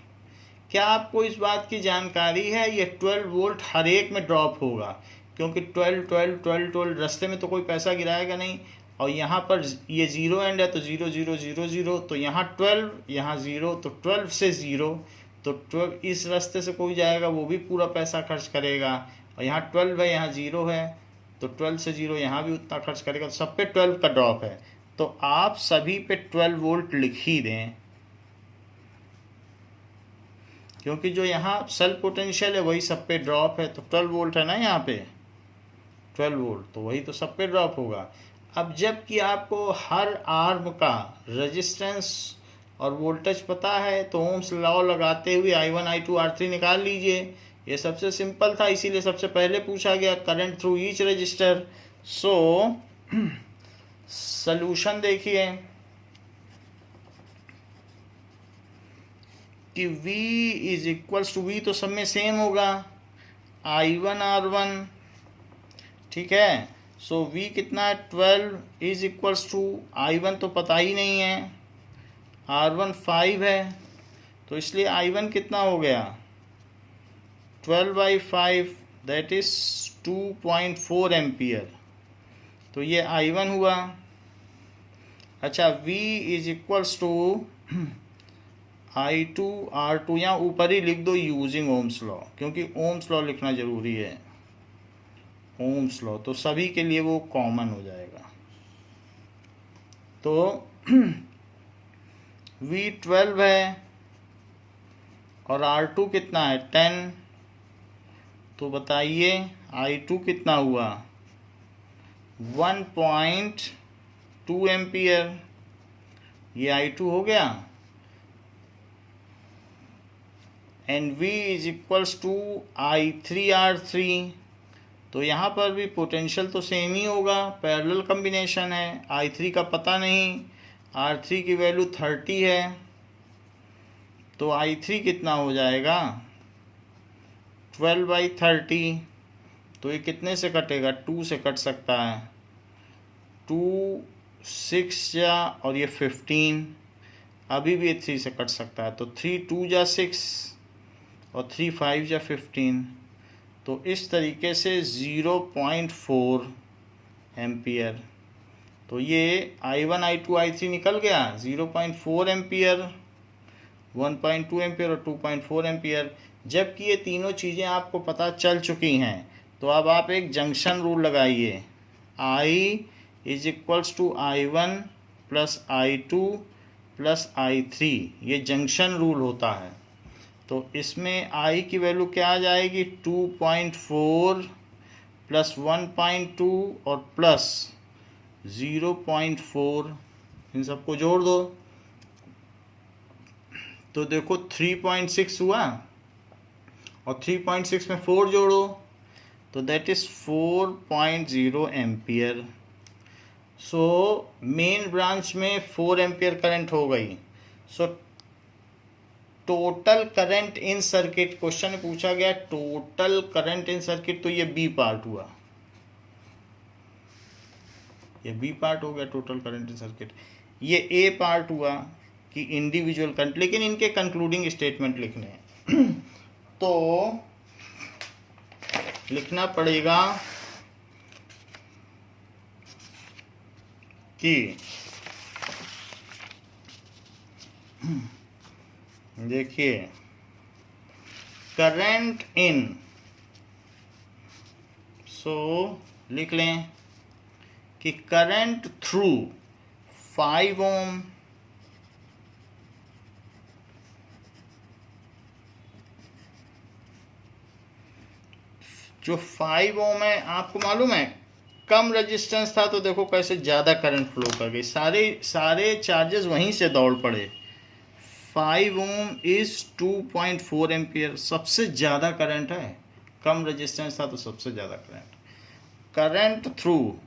क्या आपको इस बात की जानकारी है ये 12 वोल्ट हर एक में ड्रॉप होगा? क्योंकि 12 12 12 12 रास्ते में तो कोई पैसा गिराएगा नहीं। और यहाँ पर ये 0 एंड है तो 0 0 0 0, तो यहाँ 12, यहाँ 0, तो 12 से 0, तो 12 इस रास्ते से कोई जाएगा वो भी पूरा पैसा खर्च करेगा। और यहाँ 12 है, यहाँ 0 है, तो 12 से 0 यहाँ भी उतना खर्च करेगा। तो सब पे 12 का ड्रॉप है, तो आप सभी पे 12 वोल्ट लिख ही दें, क्योंकि जो यहाँ सेल्फ पोटेंशियल है वही सब पे ड्रॉप है। तो 12 वोल्ट है ना यहाँ पे, 12 वोल्ट, तो वही तो सब पे ड्रॉप होगा। अब जबकि आपको हर आर्म का रेजिस्टेंस और वोल्टेज पता है तो ओम्स लॉ लगाते हुए I1 I2 R3 निकाल लीजिए। ये सबसे सिंपल था, इसीलिए सबसे पहले पूछा गया current through each resistor. So solution देखिए कि V is equals to, V तो सब में सेम होगा, I1 R1, ठीक है। सो V कितना है 12 इज इक्वल्स टू I1 तो पता ही नहीं है, R1 5 है, तो इसलिए I1 कितना हो गया 12/5 दैट इज 2.4 एम्पियर। तो ये I1 हुआ। अच्छा V is equals to I2 R2, यहाँ ऊपर ही लिख दो यूजिंग ओम्स लॉ, क्योंकि ओम्स लॉ लिखना जरूरी है, ओम्स लॉ तो सभी के लिए वो कॉमन हो जाएगा। तो V 12 है और R2 कितना है 10, तो बताइए I2 कितना हुआ 1.2 एम्पियर। ये I2 हो गया। And V is equals to I3 R3, तो यहाँ पर भी पोटेंशियल तो सेम ही होगा, पैरेलल कॉम्बिनेशन है। I3 का पता नहीं, R3 की वैल्यू 30 है, तो I3 कितना हो जाएगा 12/30। तो ये कितने से कटेगा 2 से कट सकता है, 2 6 जा और ये 15, अभी भी ये 3 से कट सकता है, तो 3 2 जा 6 और 3 5 जा 15। तो इस तरीके से 0.4 एम्पियर। तो ये I1 I2 I3 निकल गया 0.4 एम्पियर, 1.2 एम्पियर और 2.4 एम्पियर। जबकि ये तीनों चीज़ें आपको पता चल चुकी हैं, तो अब आप एक जंक्शन रूल लगाइए, I is equals to I1 plus I2 plus I3, ये जंक्शन रूल होता है। तो इसमें I की वैल्यू क्या आ जाएगी 2.4 प्लस 1.2 और प्लस 0.4, इन सबको जोड़ दो तो देखो 3.6 हुआ और 3.6 में 4 जोड़ो तो that is 4.0 ampere. So main branch में 4 एम्पियर करंट हो गई। So total current in circuit, question में पूछा गया टोटल करंट इन सर्किट, तो ये बी पार्ट हुआ, ये बी पार्ट हो गया टोटल करंट इन सर्किट। ये ए पार्ट हुआ कि इंडिविजुअल करंट, लेकिन इनके कंक्लूडिंग स्टेटमेंट लिखने हैं तो लिखना पड़ेगा कि देखिए करंट इन, सो लिख लें कि करंट थ्रू 5 ओम जो 5 ओम है, आपको मालूम है कम रेजिस्टेंस था तो देखो कैसे ज़्यादा करंट फ्लो कर गई, सारे चार्जेस वहीं से दौड़ पड़े। 5 ओम इज 2.4 एम्पियर, सबसे ज़्यादा करंट है, कम रेजिस्टेंस था तो सबसे ज़्यादा करंट। करंट थ्रू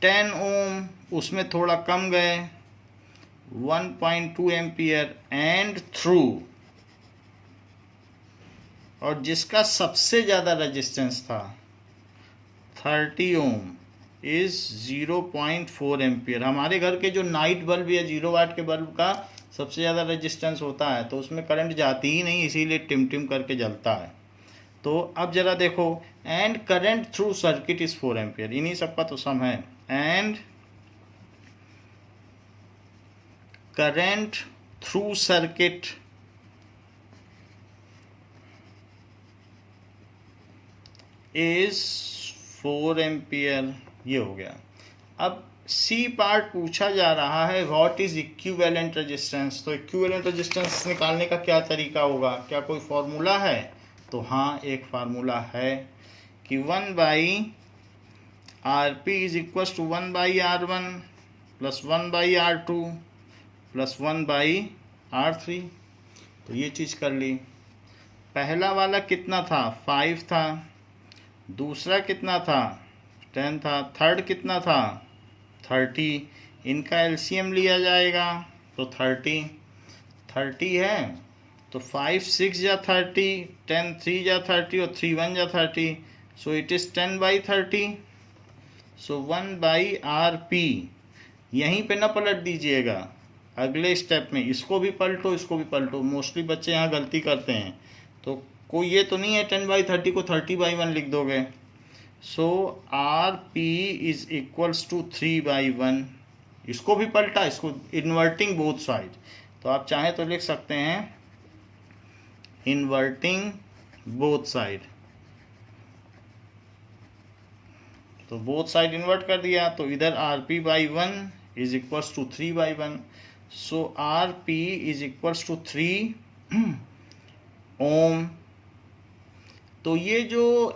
10 ओम, उसमें थोड़ा कम गए 1.2 एम्पियर, एंड थ्रू, और जिसका सबसे ज़्यादा रेजिस्टेंस था 30 ओम इज 0.4 एम्पियर। हमारे घर के जो नाइट बल्ब या 0 वाट के बल्ब का सबसे ज़्यादा रेजिस्टेंस होता है तो उसमें करंट जाती ही नहीं, इसीलिए टिम टिम करके जलता है। तो अब जरा देखो, and current through circuit is 4 ampere, इन्हीं सबका तो सम है, and current through circuit is 4 ampere, ये हो गया। अब सी पार्ट पूछा जा रहा है व्हाट इज इक्विवेलेंट रेजिस्टेंस। तो इक्विवेलेंट रेजिस्टेंस निकालने का क्या तरीका होगा, क्या कोई फॉर्मूला है? तो हाँ, एक फार्मूला है कि 1/RP is equal to 1/R1 plus 1/R2 plus 1/R3। तो ये चीज़ कर ली। पहला वाला कितना था, 5 था। दूसरा कितना था, 10 था। थर्ड कितना था, 30। इनका एलसीएम लिया जाएगा तो 30 है। तो 5 6 या 30, 10 3 या 30 और 3 1 या 30। सो इट इज़ 10/30। So 1/RP। यहीं पे ना पलट दीजिएगा, अगले स्टेप में इसको भी पलटो, इसको भी पलटो। मोस्टली बच्चे यहाँ गलती करते हैं। तो कोई ये तो नहीं है 10/30 को 30/1 लिख दोगे। सो RP इज इक्वल्स टू 3/1। इसको भी पलटा, इसको इन्वर्टिंग बोथ साइड। तो आप चाहें तो लिख सकते हैं इन्वर्टिंग बोथ साइड। तो बोथ साइड इन्वर्ट कर दिया, तो इधर RP/1 is equals to 3/1। So RP is equals to 3 ohm. तो ये जो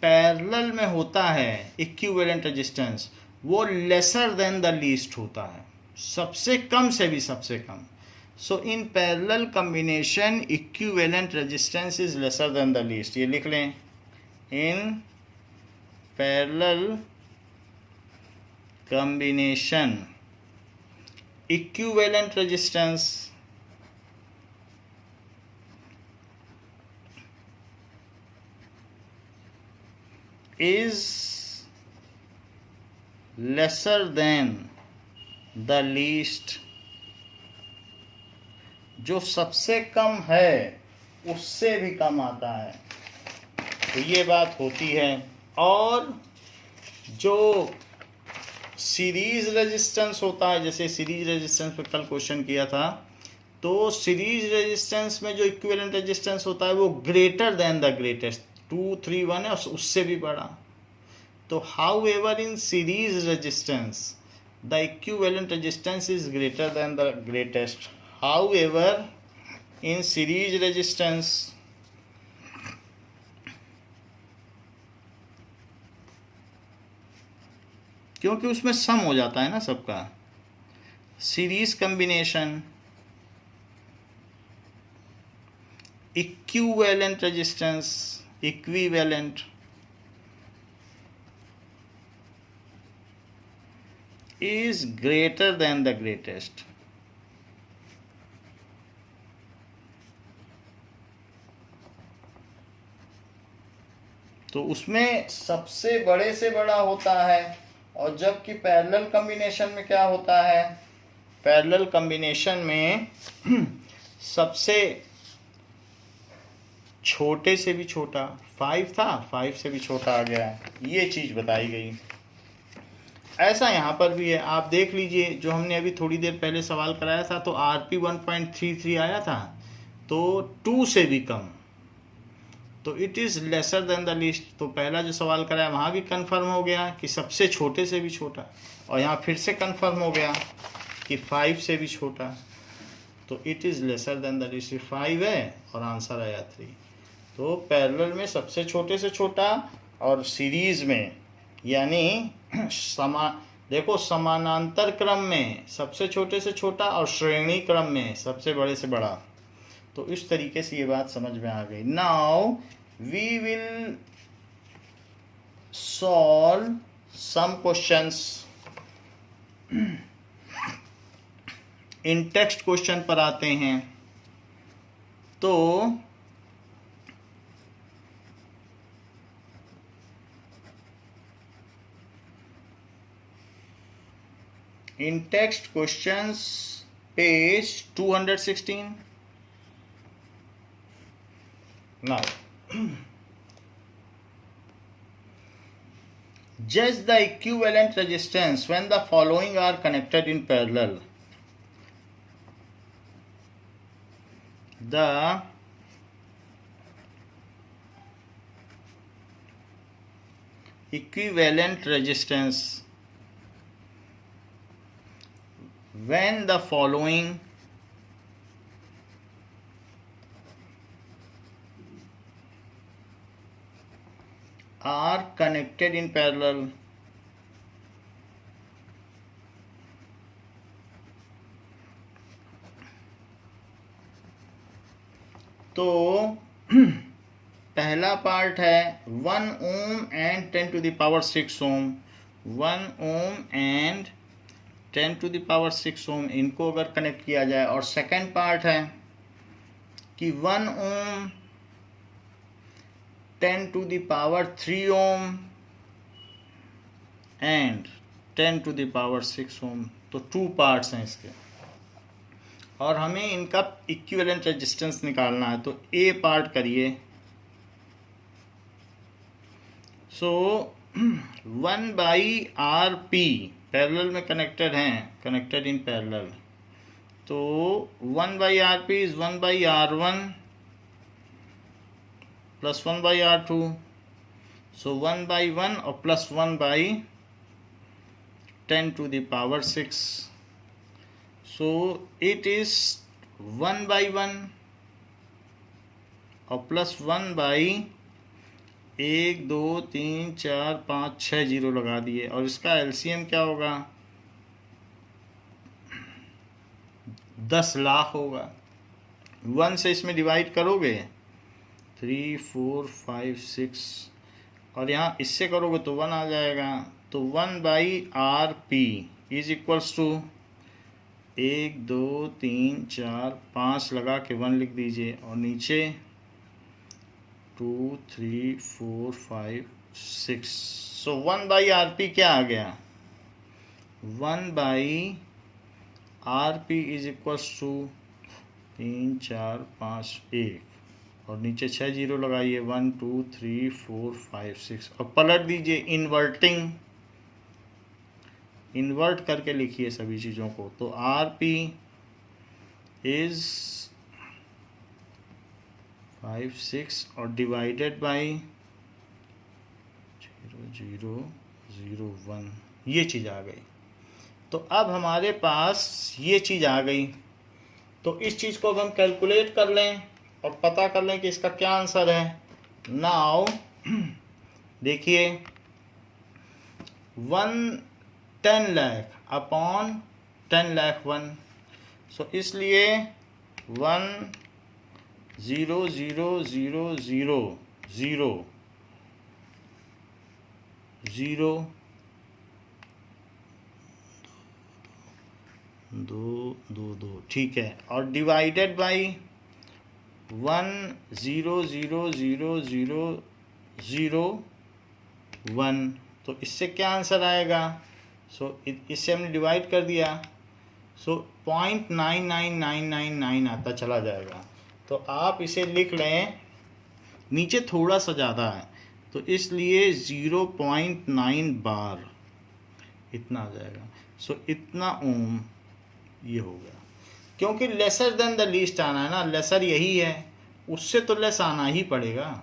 पैरेलल में होता है इक्विवेलेंट रेजिस्टेंस, वो लेसर देन द लीस्ट होता है, सबसे कम से भी सबसे कम। So in parallel combination equivalent resistance is lesser than the least. ये लिख लें, in parallel combination equivalent resistance is lesser than the least। जो सबसे कम है उससे भी कम आता है। तो ये बात होती है। और जो सीरीज रेजिस्टेंस होता है, जैसे सीरीज रेजिस्टेंस पे कल क्वेश्चन किया था, तो सीरीज रेजिस्टेंस में जो इक्विवेलेंट रेजिस्टेंस होता है वो ग्रेटर देन द ग्रेटेस्ट, 2 3 1 है, उससे भी बड़ा। तो how ever in series resistance the equivalent resistance is greater than the greatest. How ever in series resistance क्योंकि उसमें सम हो जाता है ना सबका। Series combination equivalent resistance, equivalent is greater than the greatest। तो उसमें सबसे बड़े से बड़ा होता है। और जबकि पैरेलल कॉम्बिनेशन में क्या होता है, पैरेलल कॉम्बिनेशन में सबसे छोटे से भी छोटा, 5 था, 5 से भी छोटा आ गया है। ये चीज़ बताई गई। ऐसा यहाँ पर भी है, आप देख लीजिए। जो हमने अभी थोड़ी देर पहले सवाल कराया था, तो RP 1.33 आया था, तो 2 से भी कम, तो it is laser than the least. तो पहला जो सवाल कराया वहाँ भी कंफर्म हो गया कि सबसे छोटे से भी छोटा, और यहाँ फिर से कंफर्म हो गया कि 5 से भी छोटा। तो it is laser than the least, 5 है और आंसर आया 3। तो पैरेलल में सबसे छोटे से छोटा, और सीरीज़ में यानी देखो समानांतर क्रम में सबसे छोटे से छोटा, और श्रेणी क्रम में सबसे बड़े से बड़ा। तो इस तरीके से ये बात समझ में आ गई। Now we will solve some questions. In text question पर आते हैं। तो in text questions page 216। now judge the equivalent resistance when the following are connected in parallel. The equivalent resistance when the following are connected in parallel तो पहला पार्ट है 1 ohm and 10 to the power 6 ohm, 1 ohm and 10 to the power 6 ohm, इनको अगर कनेक्ट किया जाए। और सेकंड पार्ट है कि 1 ohm 10 to the power 3 ohm and 10 to the power 6 ohm. तो 2 पार्ट्स हैं इसके, और हमें इनका इक्विवेलेंट रेजिस्टेंस निकालना है। तो ए पार्ट करिए। So 1 by R P parallel में कनेक्टेड हैं, कनेक्टेड इन पैरेलल। तो 1 by R P is 1 by R one plus 1 by R two. So 1 by 1 और plus 1 by 10 to the power 6. So it is 1 by 1 और प्लस 1 बाई 1 2 3 4 5 6 जीरो लगा दिए। और इसका एलसीएम क्या होगा? 10 लाख होगा। 1 से इसमें डिवाइड करोगे 3 4 5 6 और यहाँ इससे करोगे तो 1 आ जाएगा। तो 1 by R P is equals to 1 2 3 4 5 लगा के 1 लिख दीजिए, और नीचे 2 3 4 5 6। सो 1 बाई आर पी क्या आ गया? 1 by R P is equals to 3 4 5 1 और नीचे 6 जीरो लगाइए, 1 2 3 4 5 6 और पलट दीजिए। इन्वर्ट करके लिखिए सभी चीज़ों को। तो आर पी इज 5 6 और डिवाइडेड बाई 0 0 0 1, ये चीज़ आ गई। तो अब हमारे पास ये चीज़ आ गई। तो इस चीज़ को अब हम कैलकुलेट कर लें और पता कर लें कि इसका क्या आंसर है। नाउ देखिए 10 लाख अपॉन 10 लाख 1। सो इसलिए 1 0 0 0 0 0 0 2 2 2, ठीक है। और डिवाइडेड बाई 1 0 0 0 0 0 1। तो इससे क्या आंसर आएगा? सो इससे हमने डिवाइड कर दिया, सो 0.99999 आता चला जाएगा। तो आप इसे लिख लें, नीचे थोड़ा सा ज़्यादा है तो इसलिए 0.9 बार इतना आ जाएगा। सो इतना ओम ये हो गया, क्योंकि लेसर देन द लीस्ट आना है ना, लेसर यही है, उससे तो लेस आना ही पड़ेगा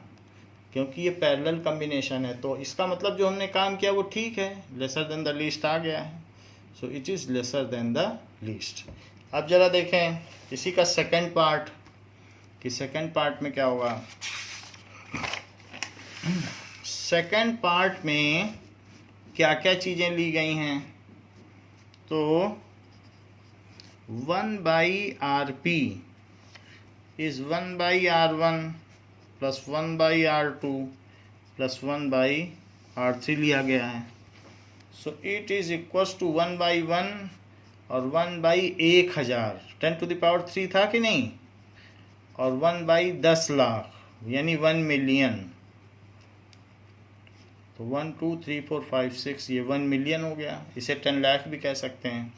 क्योंकि ये पैरेलल कम्बिनेशन है। तो इसका मतलब जो हमने काम किया वो ठीक है, लेसर देन द लीस्ट आ गया है। So it is laser than the least. अब ज़रा देखें इसी का सेकंड पार्ट, कि सेकंड पार्ट में क्या होगा। सेकंड पार्ट में क्या क्या चीज़ें ली गई हैं। तो 1 by R P is 1 by R one plus 1 by R two plus 1 by R three लिया गया है। So it is equals to 1 by 1 और 1 बाई 1000, 10 टू द पावर 3 था कि नहीं, और 1 बाई 10 लाख यानी 1 मिलियन। तो 1 2 3 4 5 6 ये 1 मिलियन हो गया। इसे 10 लाख भी कह सकते हैं।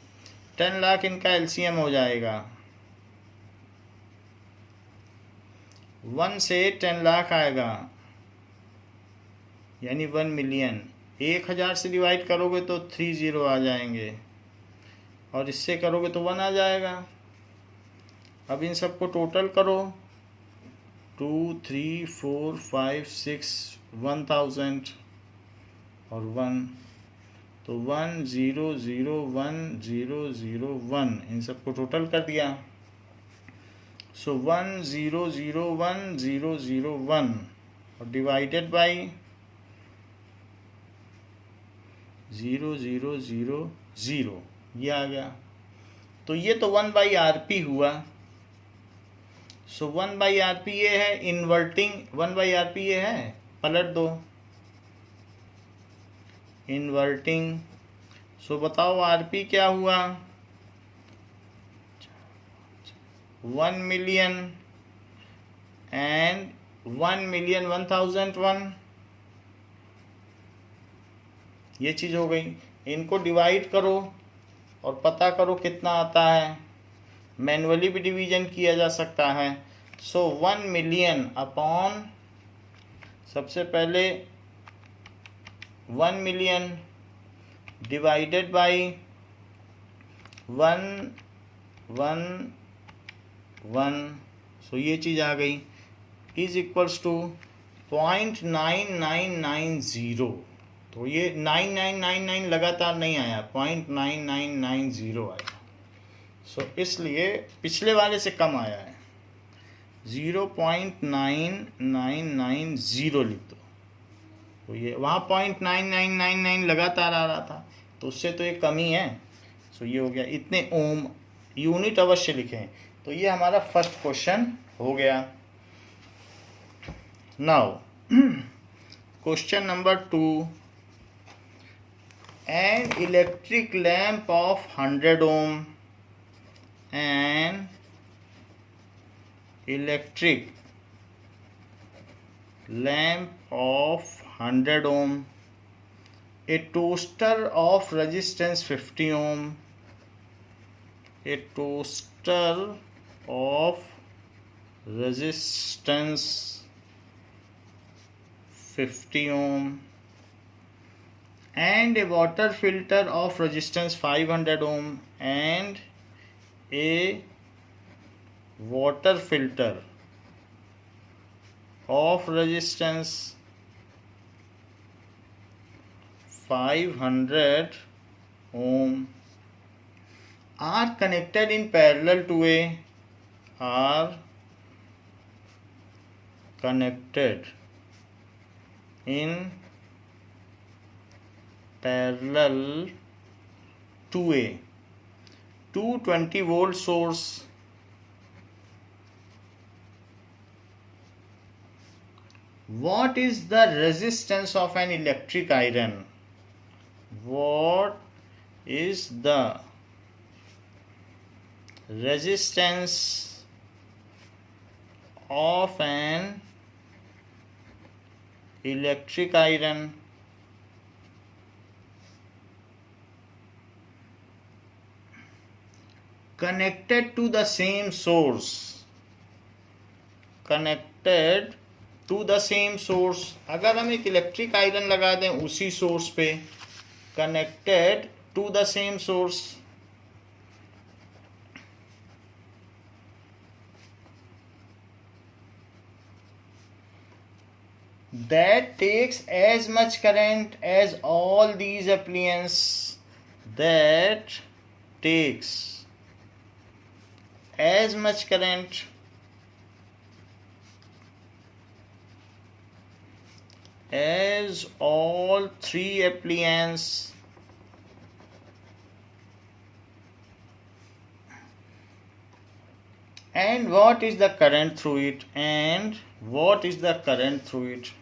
10 लाख इनका एलसीएम हो जाएगा। 1 से 10 लाख आएगा यानी 1 मिलियन। 1000 से डिवाइड करोगे तो 3 जीरो आ जाएंगे और इससे करोगे तो 1 आ जाएगा। अब इन सबको टोटल करो, 2 3 4 5 6 1000 और 1, तो 1 0 0 1 0 0 1 इन सबको टोटल कर दिया। सो 1 0 0 1 0 0 1 और डिवाइडेड बाई 0 0 0 0 ये आ गया। तो ये तो 1 बाई आर पी हुआ। सो 1/RP ये है, इन्वर्टिंग 1/RP ये है, पलट दो, इन्वर्टिंग। सो बताओ RP क्या हुआ, 1 मिलियन एंड 1,000,001, ये चीज़ हो गई। इनको डिवाइड करो और पता करो कितना आता है, मैनुअली भी डिवीजन किया जा सकता है। सो 1 मिलियन अपॉन, सबसे पहले 1 मिलियन डिवाइडेड बाई 1,1,1, सो ये चीज़ आ गई, इज इक्वल्स टू 0.9990। तो ये 9999 लगातार नहीं आया, 0.9990 आया। सो इसलिए पिछले वाले से कम आया है, 0.9990 लिख दो। तो ये वहाँ 0.9999 लगातार आ रहा था, तो उससे तो ये कम ही है। सो ये हो गया, इतने ओम, यूनिट अवश्य लिखें। तो ये हमारा फर्स्ट क्वेश्चन हो गया। Now question number 2, an electric lamp of 100 ohm, an electric lamp of 100 ohm, a toaster of resistance 50 ohm, a toaster of resistance 50 ohm, and a water filter of resistance 500 ohm, and a water filter of resistance 500 ohm are connected in parallel to a, are connected in parallel to a 220 volt source What is the resistance of an electric iron? What is the resistance of an electric iron connected to the same source? Connected to the same source, अगर हम एक इलेक्ट्रिक आयरन लगा दें उसी सोर्स पे, connected to the same source, that takes as much current as all these appliances, that takes as much current as all three appliances and what is the current through it, and what is the current through it?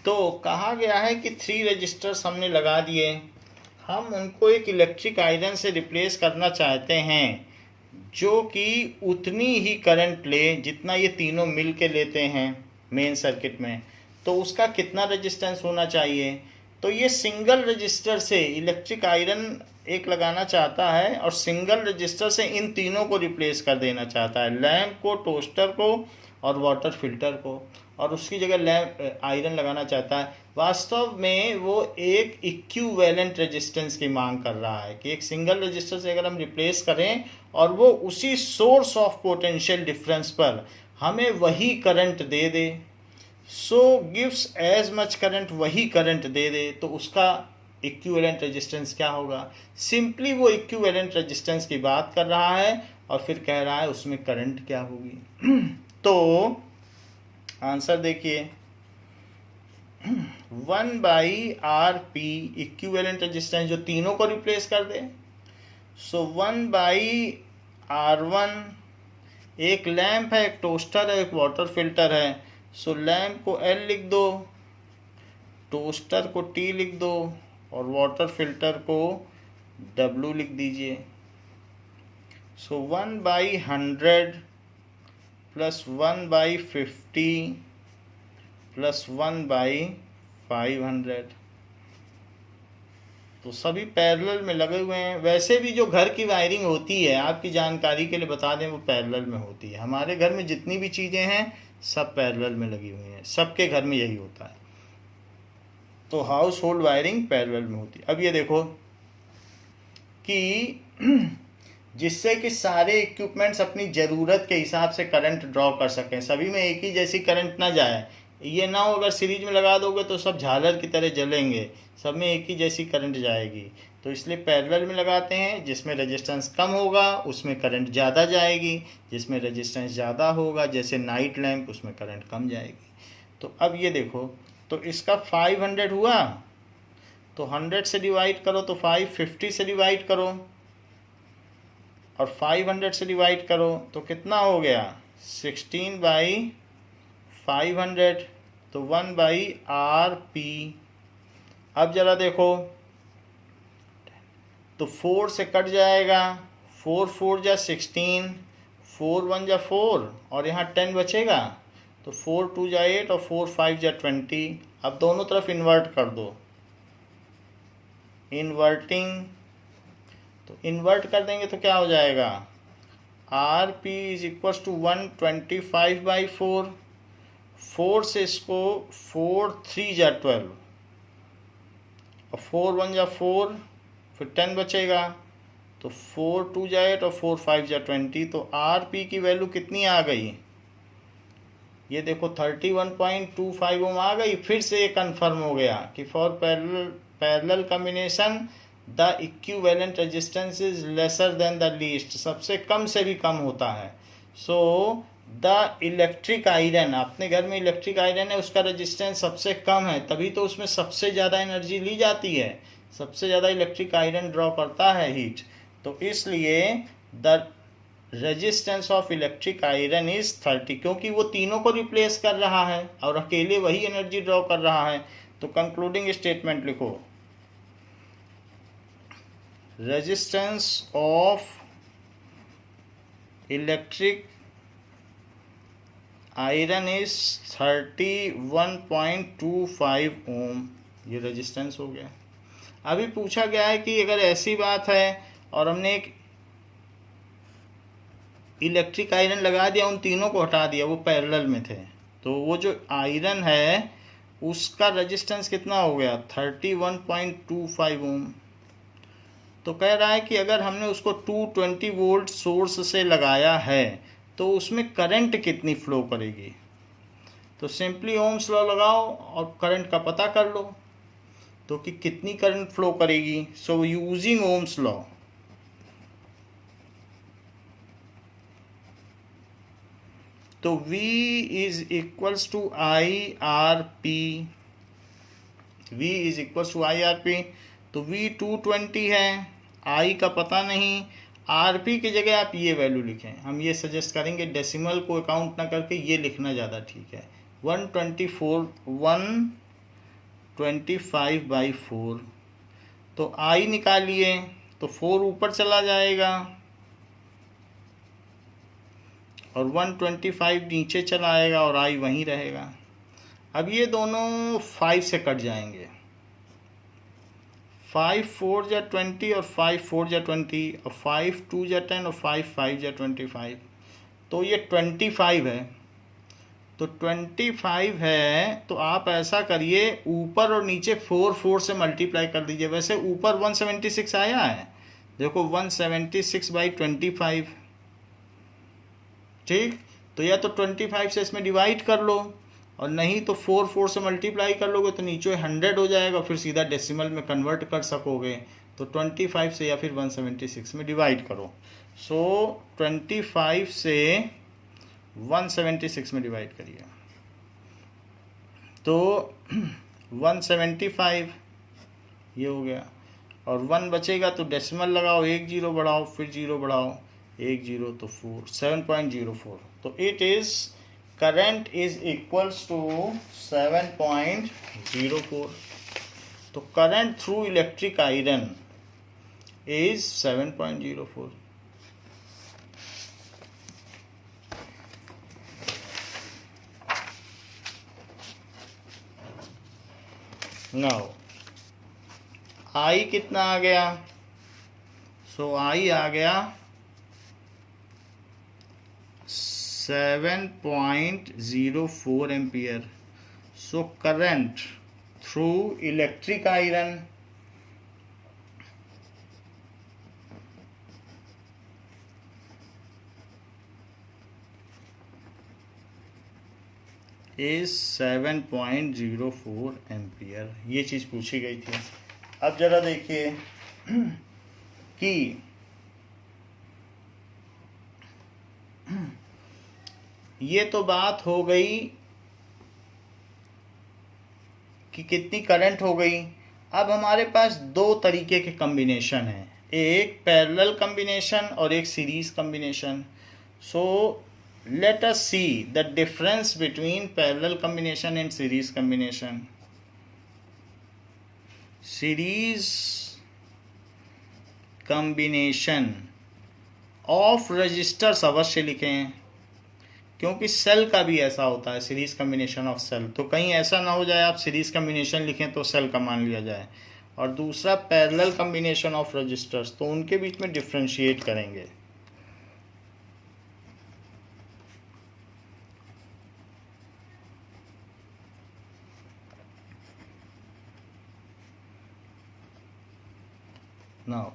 तो कहा गया है कि 3 रजिस्टर्स हमने लगा दिए, हम उनको एक इलेक्ट्रिक आयरन से रिप्लेस करना चाहते हैं जो कि उतनी ही करंट ले जितना ये तीनों मिल के लेते हैं मेन सर्किट में। तो उसका कितना रेजिस्टेंस होना चाहिए? तो ये सिंगल रजिस्टर से इलेक्ट्रिक आयरन एक लगाना चाहता है और सिंगल रजिस्टर से इन तीनों को रिप्लेस कर देना चाहता है, लैंप को, टोस्टर को और वाटर फिल्टर को, और उसकी जगह लैंप आयरन लगाना चाहता है। वास्तव में वो एक इक्विवेलेंट रेजिस्टेंस की मांग कर रहा है कि एक सिंगल रजिस्टर से अगर हम रिप्लेस करें और वो उसी सोर्स ऑफ पोटेंशियल डिफरेंस पर हमें वही करंट दे दे, सो गिव्स एज मच करंट, वही करंट दे दे, तो उसका इक्विवेलेंट रेजिस्टेंस क्या होगा? सिंपली वो इक्विवेलेंट रेजिस्टेंस की बात कर रहा है और फिर कह रहा है उसमें करंट क्या होगी। तो आंसर देखिए, 1 by R P equivalent resistance जो तीनों को रिप्लेस कर दे। सो 1 बाई R1, एक लैंप है, एक टोस्टर है, एक वाटर फिल्टर है। सो लैंप को L लिख दो, टोस्टर को T लिख दो और वाटर फिल्टर को W लिख दीजिए। सो 1 by 100 plus 1 by 50 plus 1 by 500, तो सभी पैरेलल में लगे हुए हैं। वैसे भी जो घर की वायरिंग होती है, आपकी जानकारी के लिए बता दें, वो पैरेलल में होती है। हमारे घर में जितनी भी चीज़ें हैं सब पैरेलल में लगी हुई हैं, सबके घर में यही होता है। तो हाउस होल्ड वायरिंग पैरेलल में होती है। अब ये देखो कि जिससे कि सारे इक्विपमेंट्स अपनी ज़रूरत के हिसाब से करंट ड्रॉ कर सकें, सभी में एक ही जैसी करंट ना जाए। ये ना हो अगर सीरीज में लगा दोगे तो सब झालर की तरह जलेंगे, सब में एक ही जैसी करंट जाएगी। तो इसलिए पैरेलल में लगाते हैं, जिसमें रेजिस्टेंस कम होगा उसमें करंट ज़्यादा जाएगी, जिसमें रेजिस्टेंस ज़्यादा होगा जैसे नाइट लैंप उसमें करंट कम जाएगी। तो अब ये देखो, तो इसका 500 हुआ, तो 100 से डिवाइड करो तो 550 से डिवाइड करो और 500 से डिवाइड करो तो कितना हो गया 16 बाई 500, तो 1 बाई आर पी। अब जरा देखो तो 4 से कट जाएगा, 4 4 जा 16, 4 1 जा 4 और यहाँ 10 बचेगा, तो 4 2 जा 8 और 4 5 जा 20। अब दोनों तरफ इन्वर्ट कर दो, इन्वर्टिंग, तो इन्वर्ट कर देंगे तो क्या हो जाएगा R P is equal to 125 by 4। 4 से इसको 4 3 जा 12 और 4 1 जा 4, फिर 10 बचेगा, तो 4 2 जा 8 और 4 5 जा 20। तो आर पी की वैल्यू कितनी आ गई, ये देखो 31.25 ओम आ गई। फिर से ये कन्फर्म हो गया कि for parallel combination the equivalent resistance is lesser than the least, सबसे कम से भी कम होता है। सो द इलेक्ट्रिक आयरन, अपने घर में इलेक्ट्रिक आयरन है, उसका रेजिस्टेंस सबसे कम है, तभी तो उसमें सबसे ज़्यादा एनर्जी ली जाती है, सबसे ज़्यादा इलेक्ट्रिक आयरन ड्रॉ करता है हीट। तो इसलिए the resistance of electric iron is 30, क्योंकि वो तीनों को रिप्लेस कर रहा है और अकेले वही एनर्जी ड्रॉ कर रहा है। तो कंक्लूडिंग स्टेटमेंट लिखो, resistance of electric iron is 31.25 ओम, ये रेजिस्टेंस हो गया। अभी पूछा गया है कि अगर ऐसी बात है और हमने एक इलेक्ट्रिक आयरन लगा दिया, उन तीनों को हटा दिया, वो पैरेलल में थे, तो वो जो आयरन है उसका रेजिस्टेंस कितना हो गया 31.25 ओम। तो कह रहा है कि अगर हमने उसको 220 वोल्ट सोर्स से लगाया है तो उसमें करंट कितनी फ्लो करेगी। तो सिंपली ओम्स लॉ लगाओ और करंट का पता कर लो, तो कि कितनी करंट फ्लो करेगी। सो यूजिंग ओम्स लॉ, तो V is equals to I R P, V is equals to I R P. तो V 220 है, I का पता नहीं, RP की जगह आप ये वैल्यू लिखें। हम ये सजेस्ट करेंगे डेसिमल को अकाउंट ना करके ये लिखना ज़्यादा ठीक है। 125 बाई 4, तो I निकालिए तो 4 ऊपर चला जाएगा और 125 नीचे चला आएगा और I वहीं रहेगा। अब ये दोनों 5 से कट जाएंगे, 5 4 जा 20 और 5 4 जा 20 और 5 2 जा 10 और 5 5 जा 25, तो ये 25 है। तो 25 है तो आप ऐसा करिए, ऊपर और नीचे 4 4 से मल्टीप्लाई कर दीजिए। वैसे ऊपर 176 आया है, देखो 176 बाई 25, ठीक। तो या तो 25 से इसमें डिवाइड कर लो, और नहीं तो 4 4 से मल्टीप्लाई कर लोगे तो नीचे 100 हो जाएगा, फिर सीधा डेसिमल में कन्वर्ट कर सकोगे। तो 25 से या फिर 176 में डिवाइड करो। सो 25 से 176 में डिवाइड करिए, तो 175, ये हो गया। और 1 बचेगा तो डेसिमल लगाओ, 1 0 बढ़ाओ, फिर 0 बढ़ाओ, 1 0 तो 4, 7.04। तो it is current is equals to 7.04। तो current through electric iron is 7.04. Now I कितना आ गया? So I आ गया 7.04 ampere. So current through electric iron is 7.04 ampere. ये चीज़ पूछी गई थी। अब जरा देखिए कि ये तो बात हो गई कि कितनी करंट हो गई। अब हमारे पास दो तरीके के कॉम्बिनेशन हैं, एक पैरेलल कॉम्बिनेशन और एक series combination. So let us see the difference between parallel combination and series combination. Series combination of resistors अवश्य लिखें, क्योंकि सेल का भी ऐसा होता है, सीरीज कम्बिनेशन ऑफ सेल। तो कहीं ऐसा ना हो जाए आप सीरीज कम्बिनेशन लिखें तो सेल का मान लिया जाए। और दूसरा पैरेलल कम्बिनेशन ऑफ रजिस्टर्स, तो उनके बीच में डिफ्रेंशिएट करेंगे। नाउ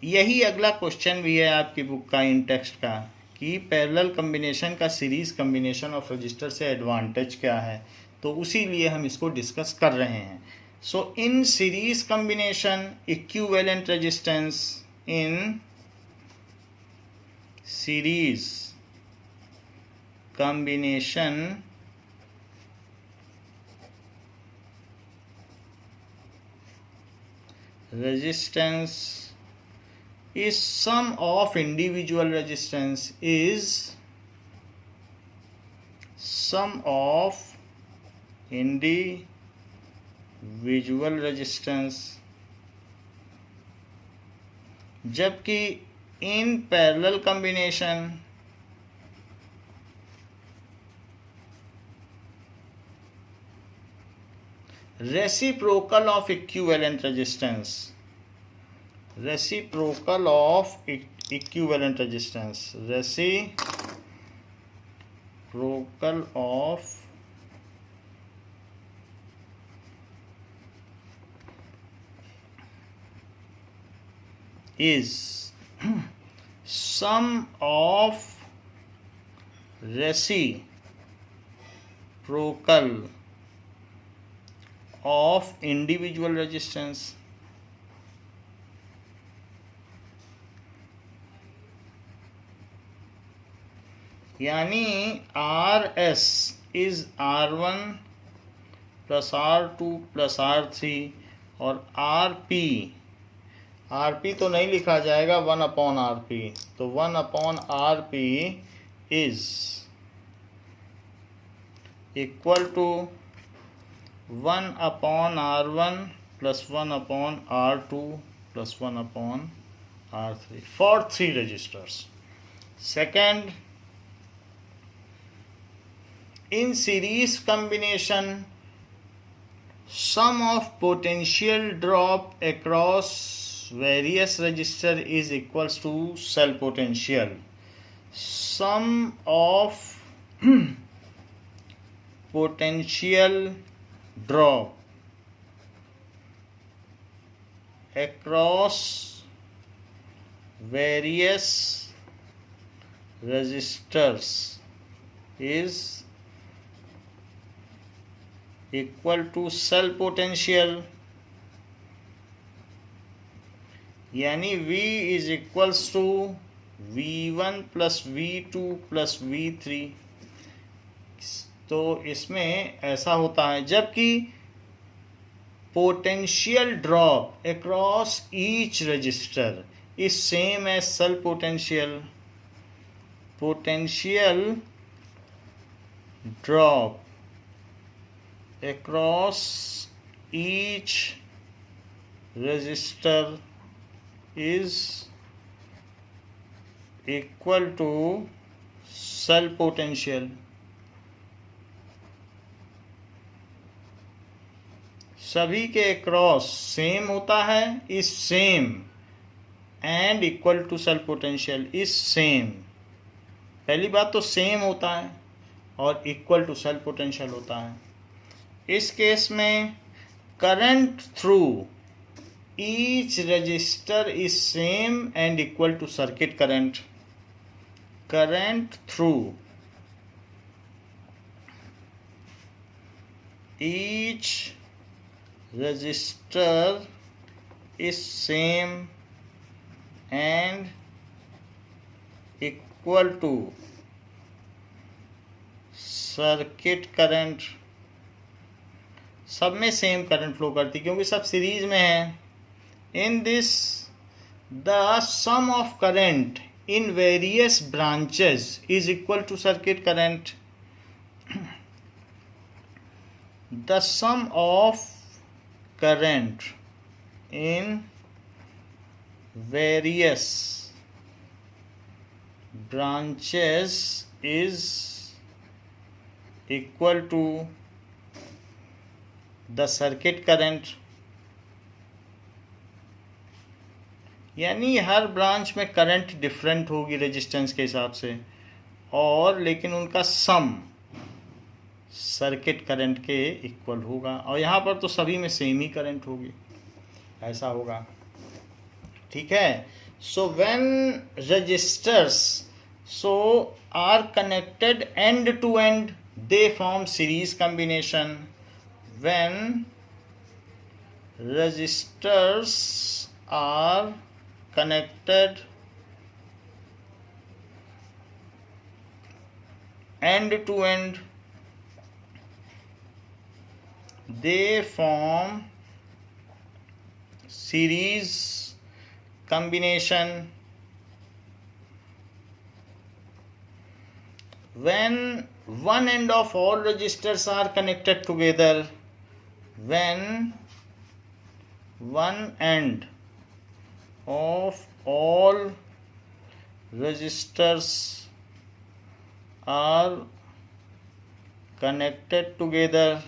यही अगला क्वेश्चन भी है आपकी बुक का, इन टेक्स्ट का, कि पैरेलल कम्बिनेशन का सीरीज कम्बिनेशन ऑफ रजिस्टर से एडवांटेज क्या है। तो उसी लिए हम इसको डिस्कस कर रहे हैं। So in series combination equivalent resistance, in series combination resistance is sum of individual resistance, is sum of individual resistance, जबकि in parallel combination reciprocal of equivalent resistance, reciprocal of equivalent resistance, reciprocal of is sum of reciprocal of individual resistance। यानी RS is R1 plus R2 plus R3 और RP तो नहीं लिखा जाएगा, 1/RP। तो 1/RP is equal to 1/R1 plus 1/R2 plus 1/R3 for 3 resistors. Second, in series combination, sum of potential drop across various resistor is equals to cell potential. Sum of potential drop across various resistors is equal to cell potential, यानी V is equals to V1 plus V2 plus V3। तो इसमें ऐसा होता है, जबकि potential drop across each register is same as cell potential. Potential drop across each resistor is equal to cell potential. सभी के अक्रॉस सेम होता है, is same, and equal to cell potential is same. पहली बात तो सेम होता है और इक्वल टू सेल पोटेंशियल होता है. इस केस में current through each resistor is same and equal to circuit current. Current through each resistor is same and equal to circuit current. सब में सेम करंट फ्लो करती क्योंकि सब सीरीज में है. In this the sum of current in various branches is equal to circuit current. The sum of current in various branches is equal to the circuit current. यानी हर ब्रांच में करंट डिफरेंट होगी रेजिस्टेंस के हिसाब से, और लेकिन उनका सम सर्किट करंट के इक्वल होगा. और यहाँ पर तो सभी में सेम ही करंट होगी, ऐसा होगा. ठीक है. So when resistors are connected end to end they form series combination. When resistors are connected end to end, they form series combination. When one end of all resistors are connected together, when one end of all resistors are connected together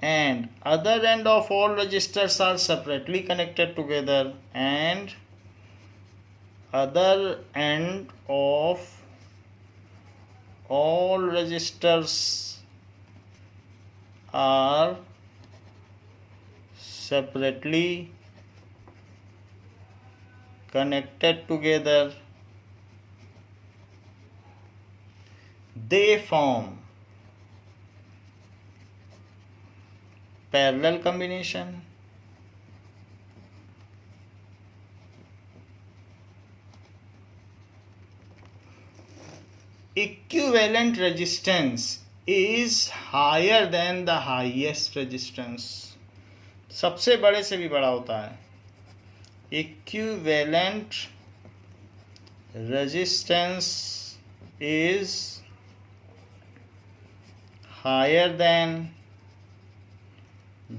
and other end of all resistors are separately connected together and other end of all resistors are separately connected together, they form parallel combination. Equivalent resistance is higher than the highest resistance. सबसे बड़े से भी बड़ा होता है. Equivalent resistance is higher than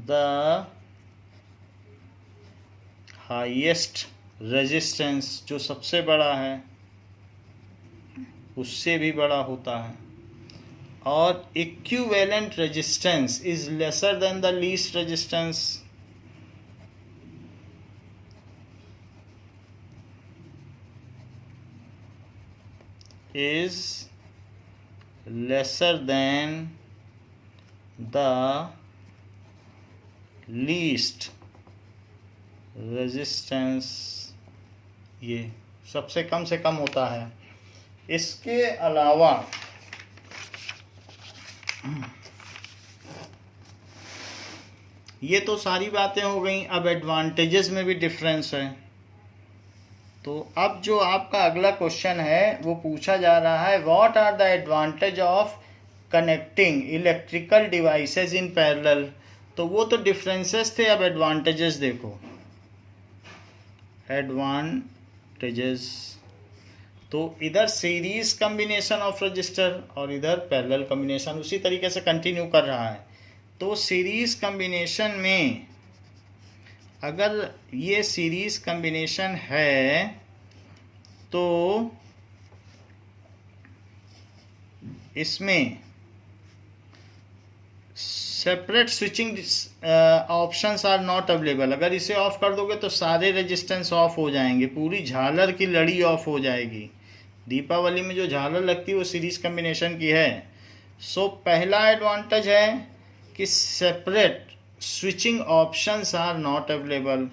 the highest resistance. जो सबसे बड़ा है उससे भी बड़ा होता है. और equivalent resistance is lesser than the least resistance. Is lesser than the least resistance. ये सबसे कम से कम होता है. इसके अलावा ये तो सारी बातें हो गई. अब एडवांटेजेस में भी डिफरेंस है. तो अब जो आपका अगला क्वेश्चन है वो पूछा जा रहा है, what are the advantage of connecting electrical devices in parallel, तो वो तो डिफरेंसेस थे। अब एडवांटेजेस देखो, एडवांटेजेस, तो इधर सीरीज कम्बिनेशन ऑफ रजिस्टर और इधर पैरेलल कम्बिनेशन उसी तरीके से कंटिन्यू कर रहा है। तो सीरीज कम्बिनेशन में अगर ये सीरीज कम्बिनेशन है तो इसमें separate switching options are not available. अगर इसे ऑफ कर दोगे तो सारे रेजिस्टेंस ऑफ हो जाएंगे, पूरी झालर की लड़ी ऑफ हो जाएगी। दीपावली में जो झालर लगती है वो सीरीज कम्बिनेशन की है। सो पहला एडवांटेज है कि separate switching options are not available.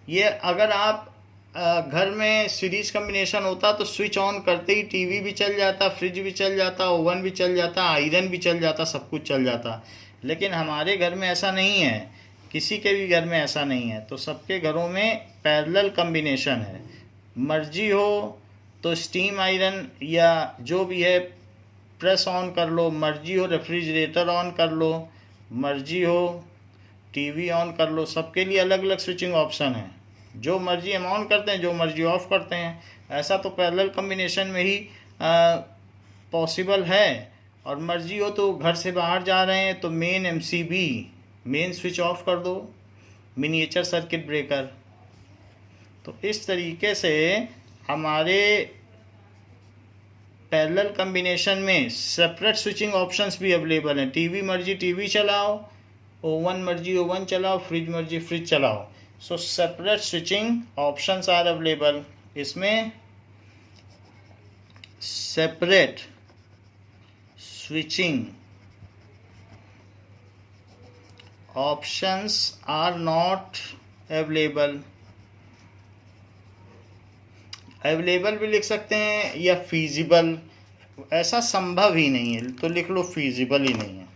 ये अगर आप घर में सीरीज कम्बिनेशन होता तो स्विच ऑन करते ही टीवी भी चल जाता, फ्रिज भी चल जाता, ओवन भी चल जाता, आयरन भी चल जाता, सब कुछ चल जाता। लेकिन हमारे घर में ऐसा नहीं है, किसी के भी घर में ऐसा नहीं है। तो सबके घरों में पैरेलल कम्बिनेशन है। मर्जी हो तो स्टीम आयरन या जो भी है प्रेस ऑन कर लो, मर्जी हो रेफ्रिजरेटर ऑन कर लो, मर्जी हो टीवी ऑन कर लो। सबके लिए अलग अलग स्विचिंग ऑप्शन है। जो मर्जी हम ऑन करते हैं, जो मर्जी ऑफ करते हैं। ऐसा तो पैरेलल कम्बिनेशन में ही पॉसिबल है। और मर्जी हो तो घर से बाहर जा रहे हैं तो main MCB main switch off कर दो, मिनिएचर सर्किट ब्रेकर। तो इस तरीके से हमारे पैरेलल कम्बिनेशन में सेपरेट स्विचिंग ऑप्शंस भी अवेलेबल हैं। टीवी मर्जी टीवी चलाओ, ओवन मर्जी ओवन चलाओ, फ्रिज मर्जी फ्रिज चलाओ। So separate switching options are available. इसमें separate switching options are not available. Available भी लिख सकते हैं या फीजिबल, ऐसा संभव ही नहीं है तो लिख लो फीजिबल ही नहीं है।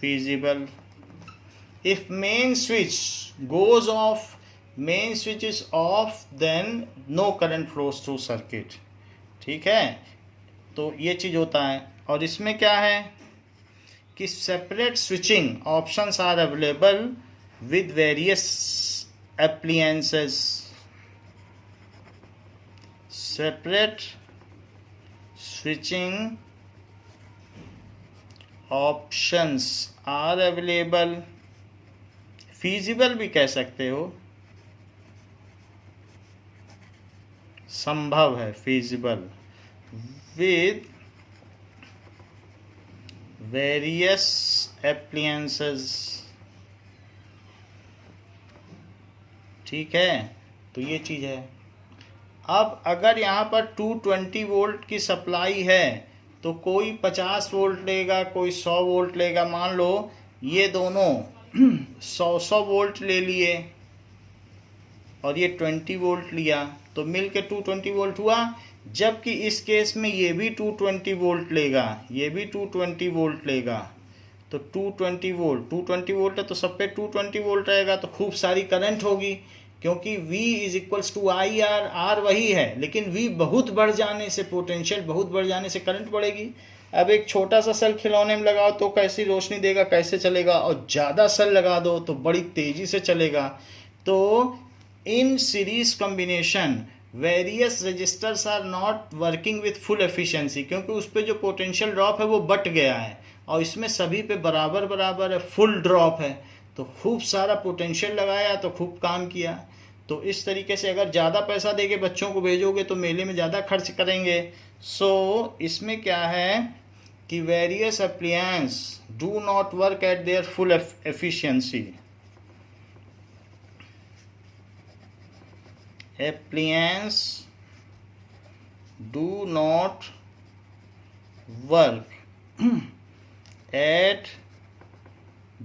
Feasible. If main switch goes off, main switch is off, then no current flows through circuit. ठीक है, तो ये चीज होता है। और इसमें क्या है कि separate switching options are available with various appliances. Separate switching options are available. feasible भी कह सकते हो, संभव है feasible with various appliances। ठीक है, तो ये चीज़ है। अब अगर यहाँ पर 220 वोल्ट की सप्लाई है तो कोई 50 वोल्ट लेगा, कोई 100 वोल्ट लेगा। मान लो ये दोनों 100 वोल्ट ले लिए और ये 20 वोल्ट लिया, तो मिल के 220 वोल्ट हुआ। जबकि इस केस में ये भी 220 वोल्ट लेगा, ये भी 220 वोल्ट लेगा। तो 220 वोल्ट है तो सब पे 220 वोल्ट रहेगा, तो खूब सारी करंट होगी। क्योंकि V is equals to I R, R वही है लेकिन V बहुत बढ़ जाने से, पोटेंशियल बहुत बढ़ जाने से करंट बढ़ेगी। अब एक छोटा सा सेल खिलौने में लगाओ तो कैसी रोशनी देगा, कैसे चलेगा, और ज़्यादा सेल लगा दो तो बड़ी तेज़ी से चलेगा। तो in series combination various resistors are not working with full efficiency, क्योंकि उस पर जो पोटेंशियल ड्रॉप है वो बट गया है और इसमें सभी पे बराबर बराबर है, फुल ड्रॉप है। तो खूब सारा पोटेंशियल लगाया तो खूब काम किया। तो इस तरीके से अगर ज़्यादा पैसा देके बच्चों को भेजोगे तो मेले में ज़्यादा खर्च करेंगे। सो इसमें क्या है कि various appliances do not work at there full efficiency. Appliances do not work at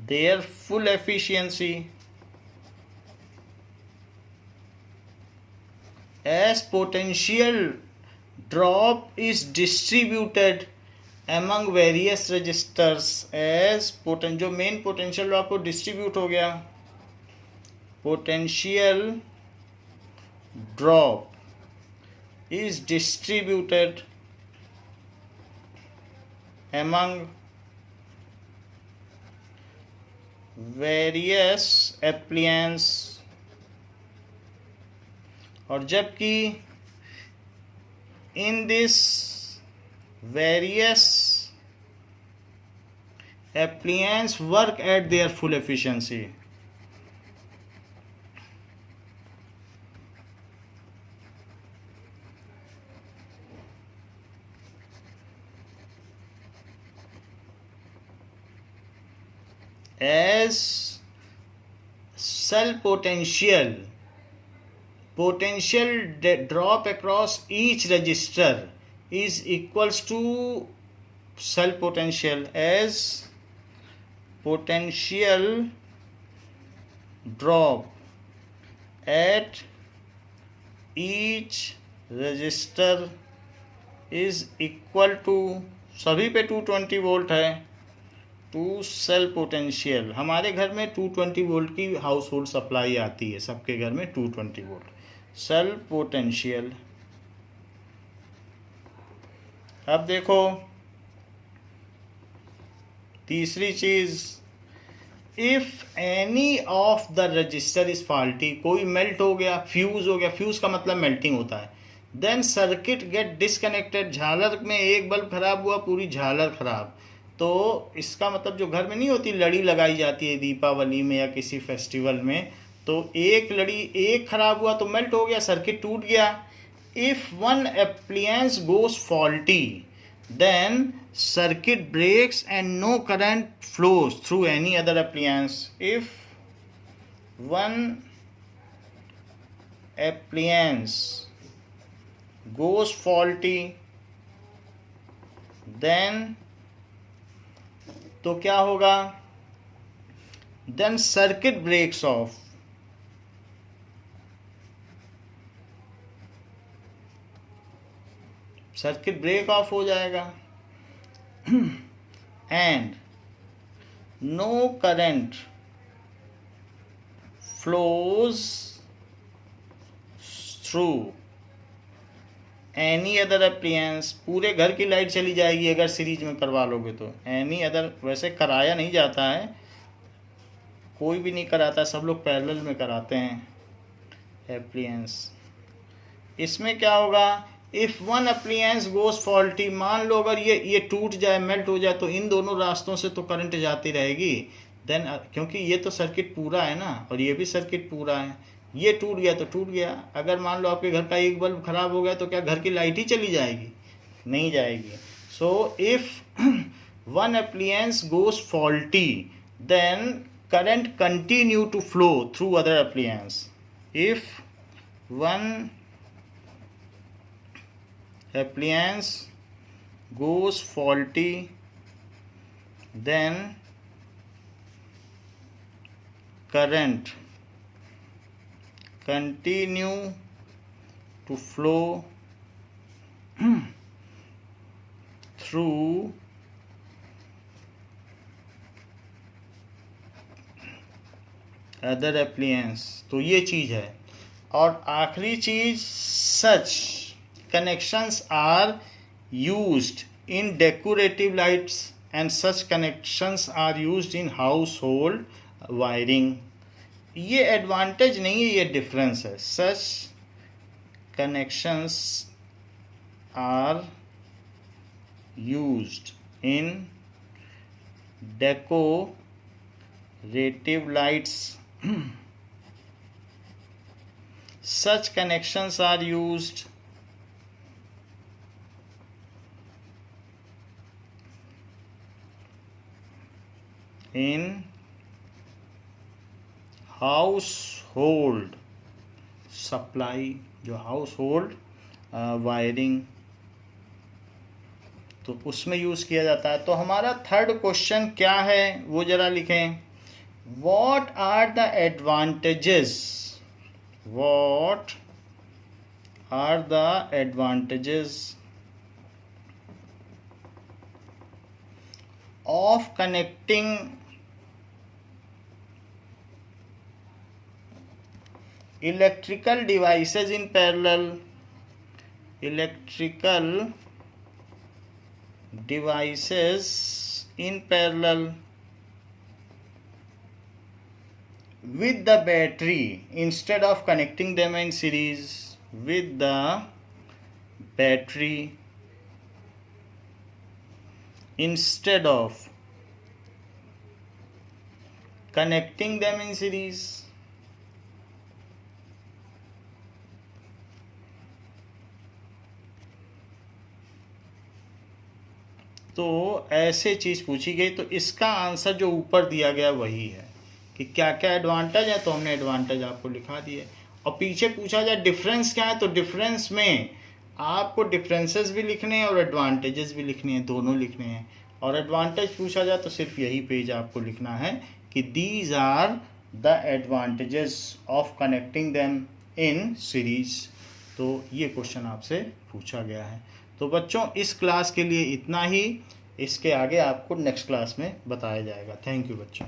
their full efficiency as potential drop is distributed among various registers। as जो मेन पोटेंशियल ड्रॉप को डिस्ट्रीब्यूट हो गया, potential drop is distributed among various appliance, और जबकि in this various appliance work at their full efficiency. As cell potential drop across each register is equals to cell potential, as potential drop at each register is equal to, सभी पे 220 वोल्ट है, टू सेल पोटेंशियल। हमारे घर में 220 वोल्ट की हाउस होल्ड सप्लाई आती है, सबके घर में 220 वोल्ट सेल पोटेंशियल। अब देखो तीसरी चीज, if any of the register is faulty, कोई मेल्ट हो गया, फ्यूज हो गया, फ्यूज का मतलब मेल्टिंग होता है, देन सर्किट गेट डिसकनेक्टेड, झालर में एक बल्ब खराब हुआ, पूरी झालर खराब। तो इसका मतलब जो घर में नहीं होती लड़ी लगाई जाती है दीपावली में या किसी फेस्टिवल में, तो एक लड़ी एक खराब हुआ तो मेल्ट हो गया, सर्किट टूट गया। If one appliance goes faulty then circuit breaks and no current flows through any other appliance. If one appliance goes faulty then तो क्या होगा, then circuit breaks off, circuit break off हो जाएगा, and no current flows through any other appliance, पूरे घर की लाइट चली जाएगी अगर सीरीज में करवा लोगे तो। एनी अदर वैसे कराया नहीं जाता है, कोई भी नहीं कराता, सब लोग पैरेलल में कराते हैं एप्लियंस। इसमें क्या होगा, if one appliance goes faulty, मान लो अगर ये टूट जाए, मेल्ट हो जाए, तो इन दोनों रास्तों से तो करंट जाती रहेगी। देन क्योंकि ये तो सर्किट पूरा है ना, और ये भी सर्किट पूरा है, ये टूट गया तो टूट गया। अगर मान लो आपके घर का एक बल्ब खराब हो गया तो क्या घर की लाइट ही चली जाएगी? नहीं जाएगी। So if one appliance goes faulty then current continue to flow through other appliance. If one appliance goes faulty then current continue to flow through other appliance। तो ये चीज है। और आखिरी चीज, सच connections are used in decorative lights and such connections are used in household wiring। ये एडवांटेज नहीं है, ये डिफरेंस है। such connections are used in decorative lights such connections are used in household supply, जो household वायरिंग, तो उसमें यूज किया जाता है। तो हमारा थर्ड क्वेश्चन क्या है वो जरा लिखें। What are the advantages? What are the advantages of connecting electrical devices in parallel? Electrical devices in parallel with the battery instead of connecting them in series. With the battery instead of connecting them in series. तो ऐसे चीज़ पूछी गई, तो इसका आंसर जो ऊपर दिया गया वही है कि क्या क्या एडवांटेज है, तो हमने एडवांटेज आपको लिखा दिए। और पीछे पूछा जाए डिफरेंस क्या है, तो डिफरेंस में आपको डिफरेंसेस भी लिखने हैं और एडवांटेजेस भी लिखने हैं, दोनों लिखने हैं। और एडवांटेज पूछा जाए तो सिर्फ यही पेज आपको लिखना है कि these are the advantages of connecting them in series. तो ये क्वेश्चन आपसे पूछा गया है। तो बच्चों इस क्लास के लिए इतना ही, इसके आगे आपको नेक्स्ट क्लास में बताया जाएगा। थैंक यू बच्चों।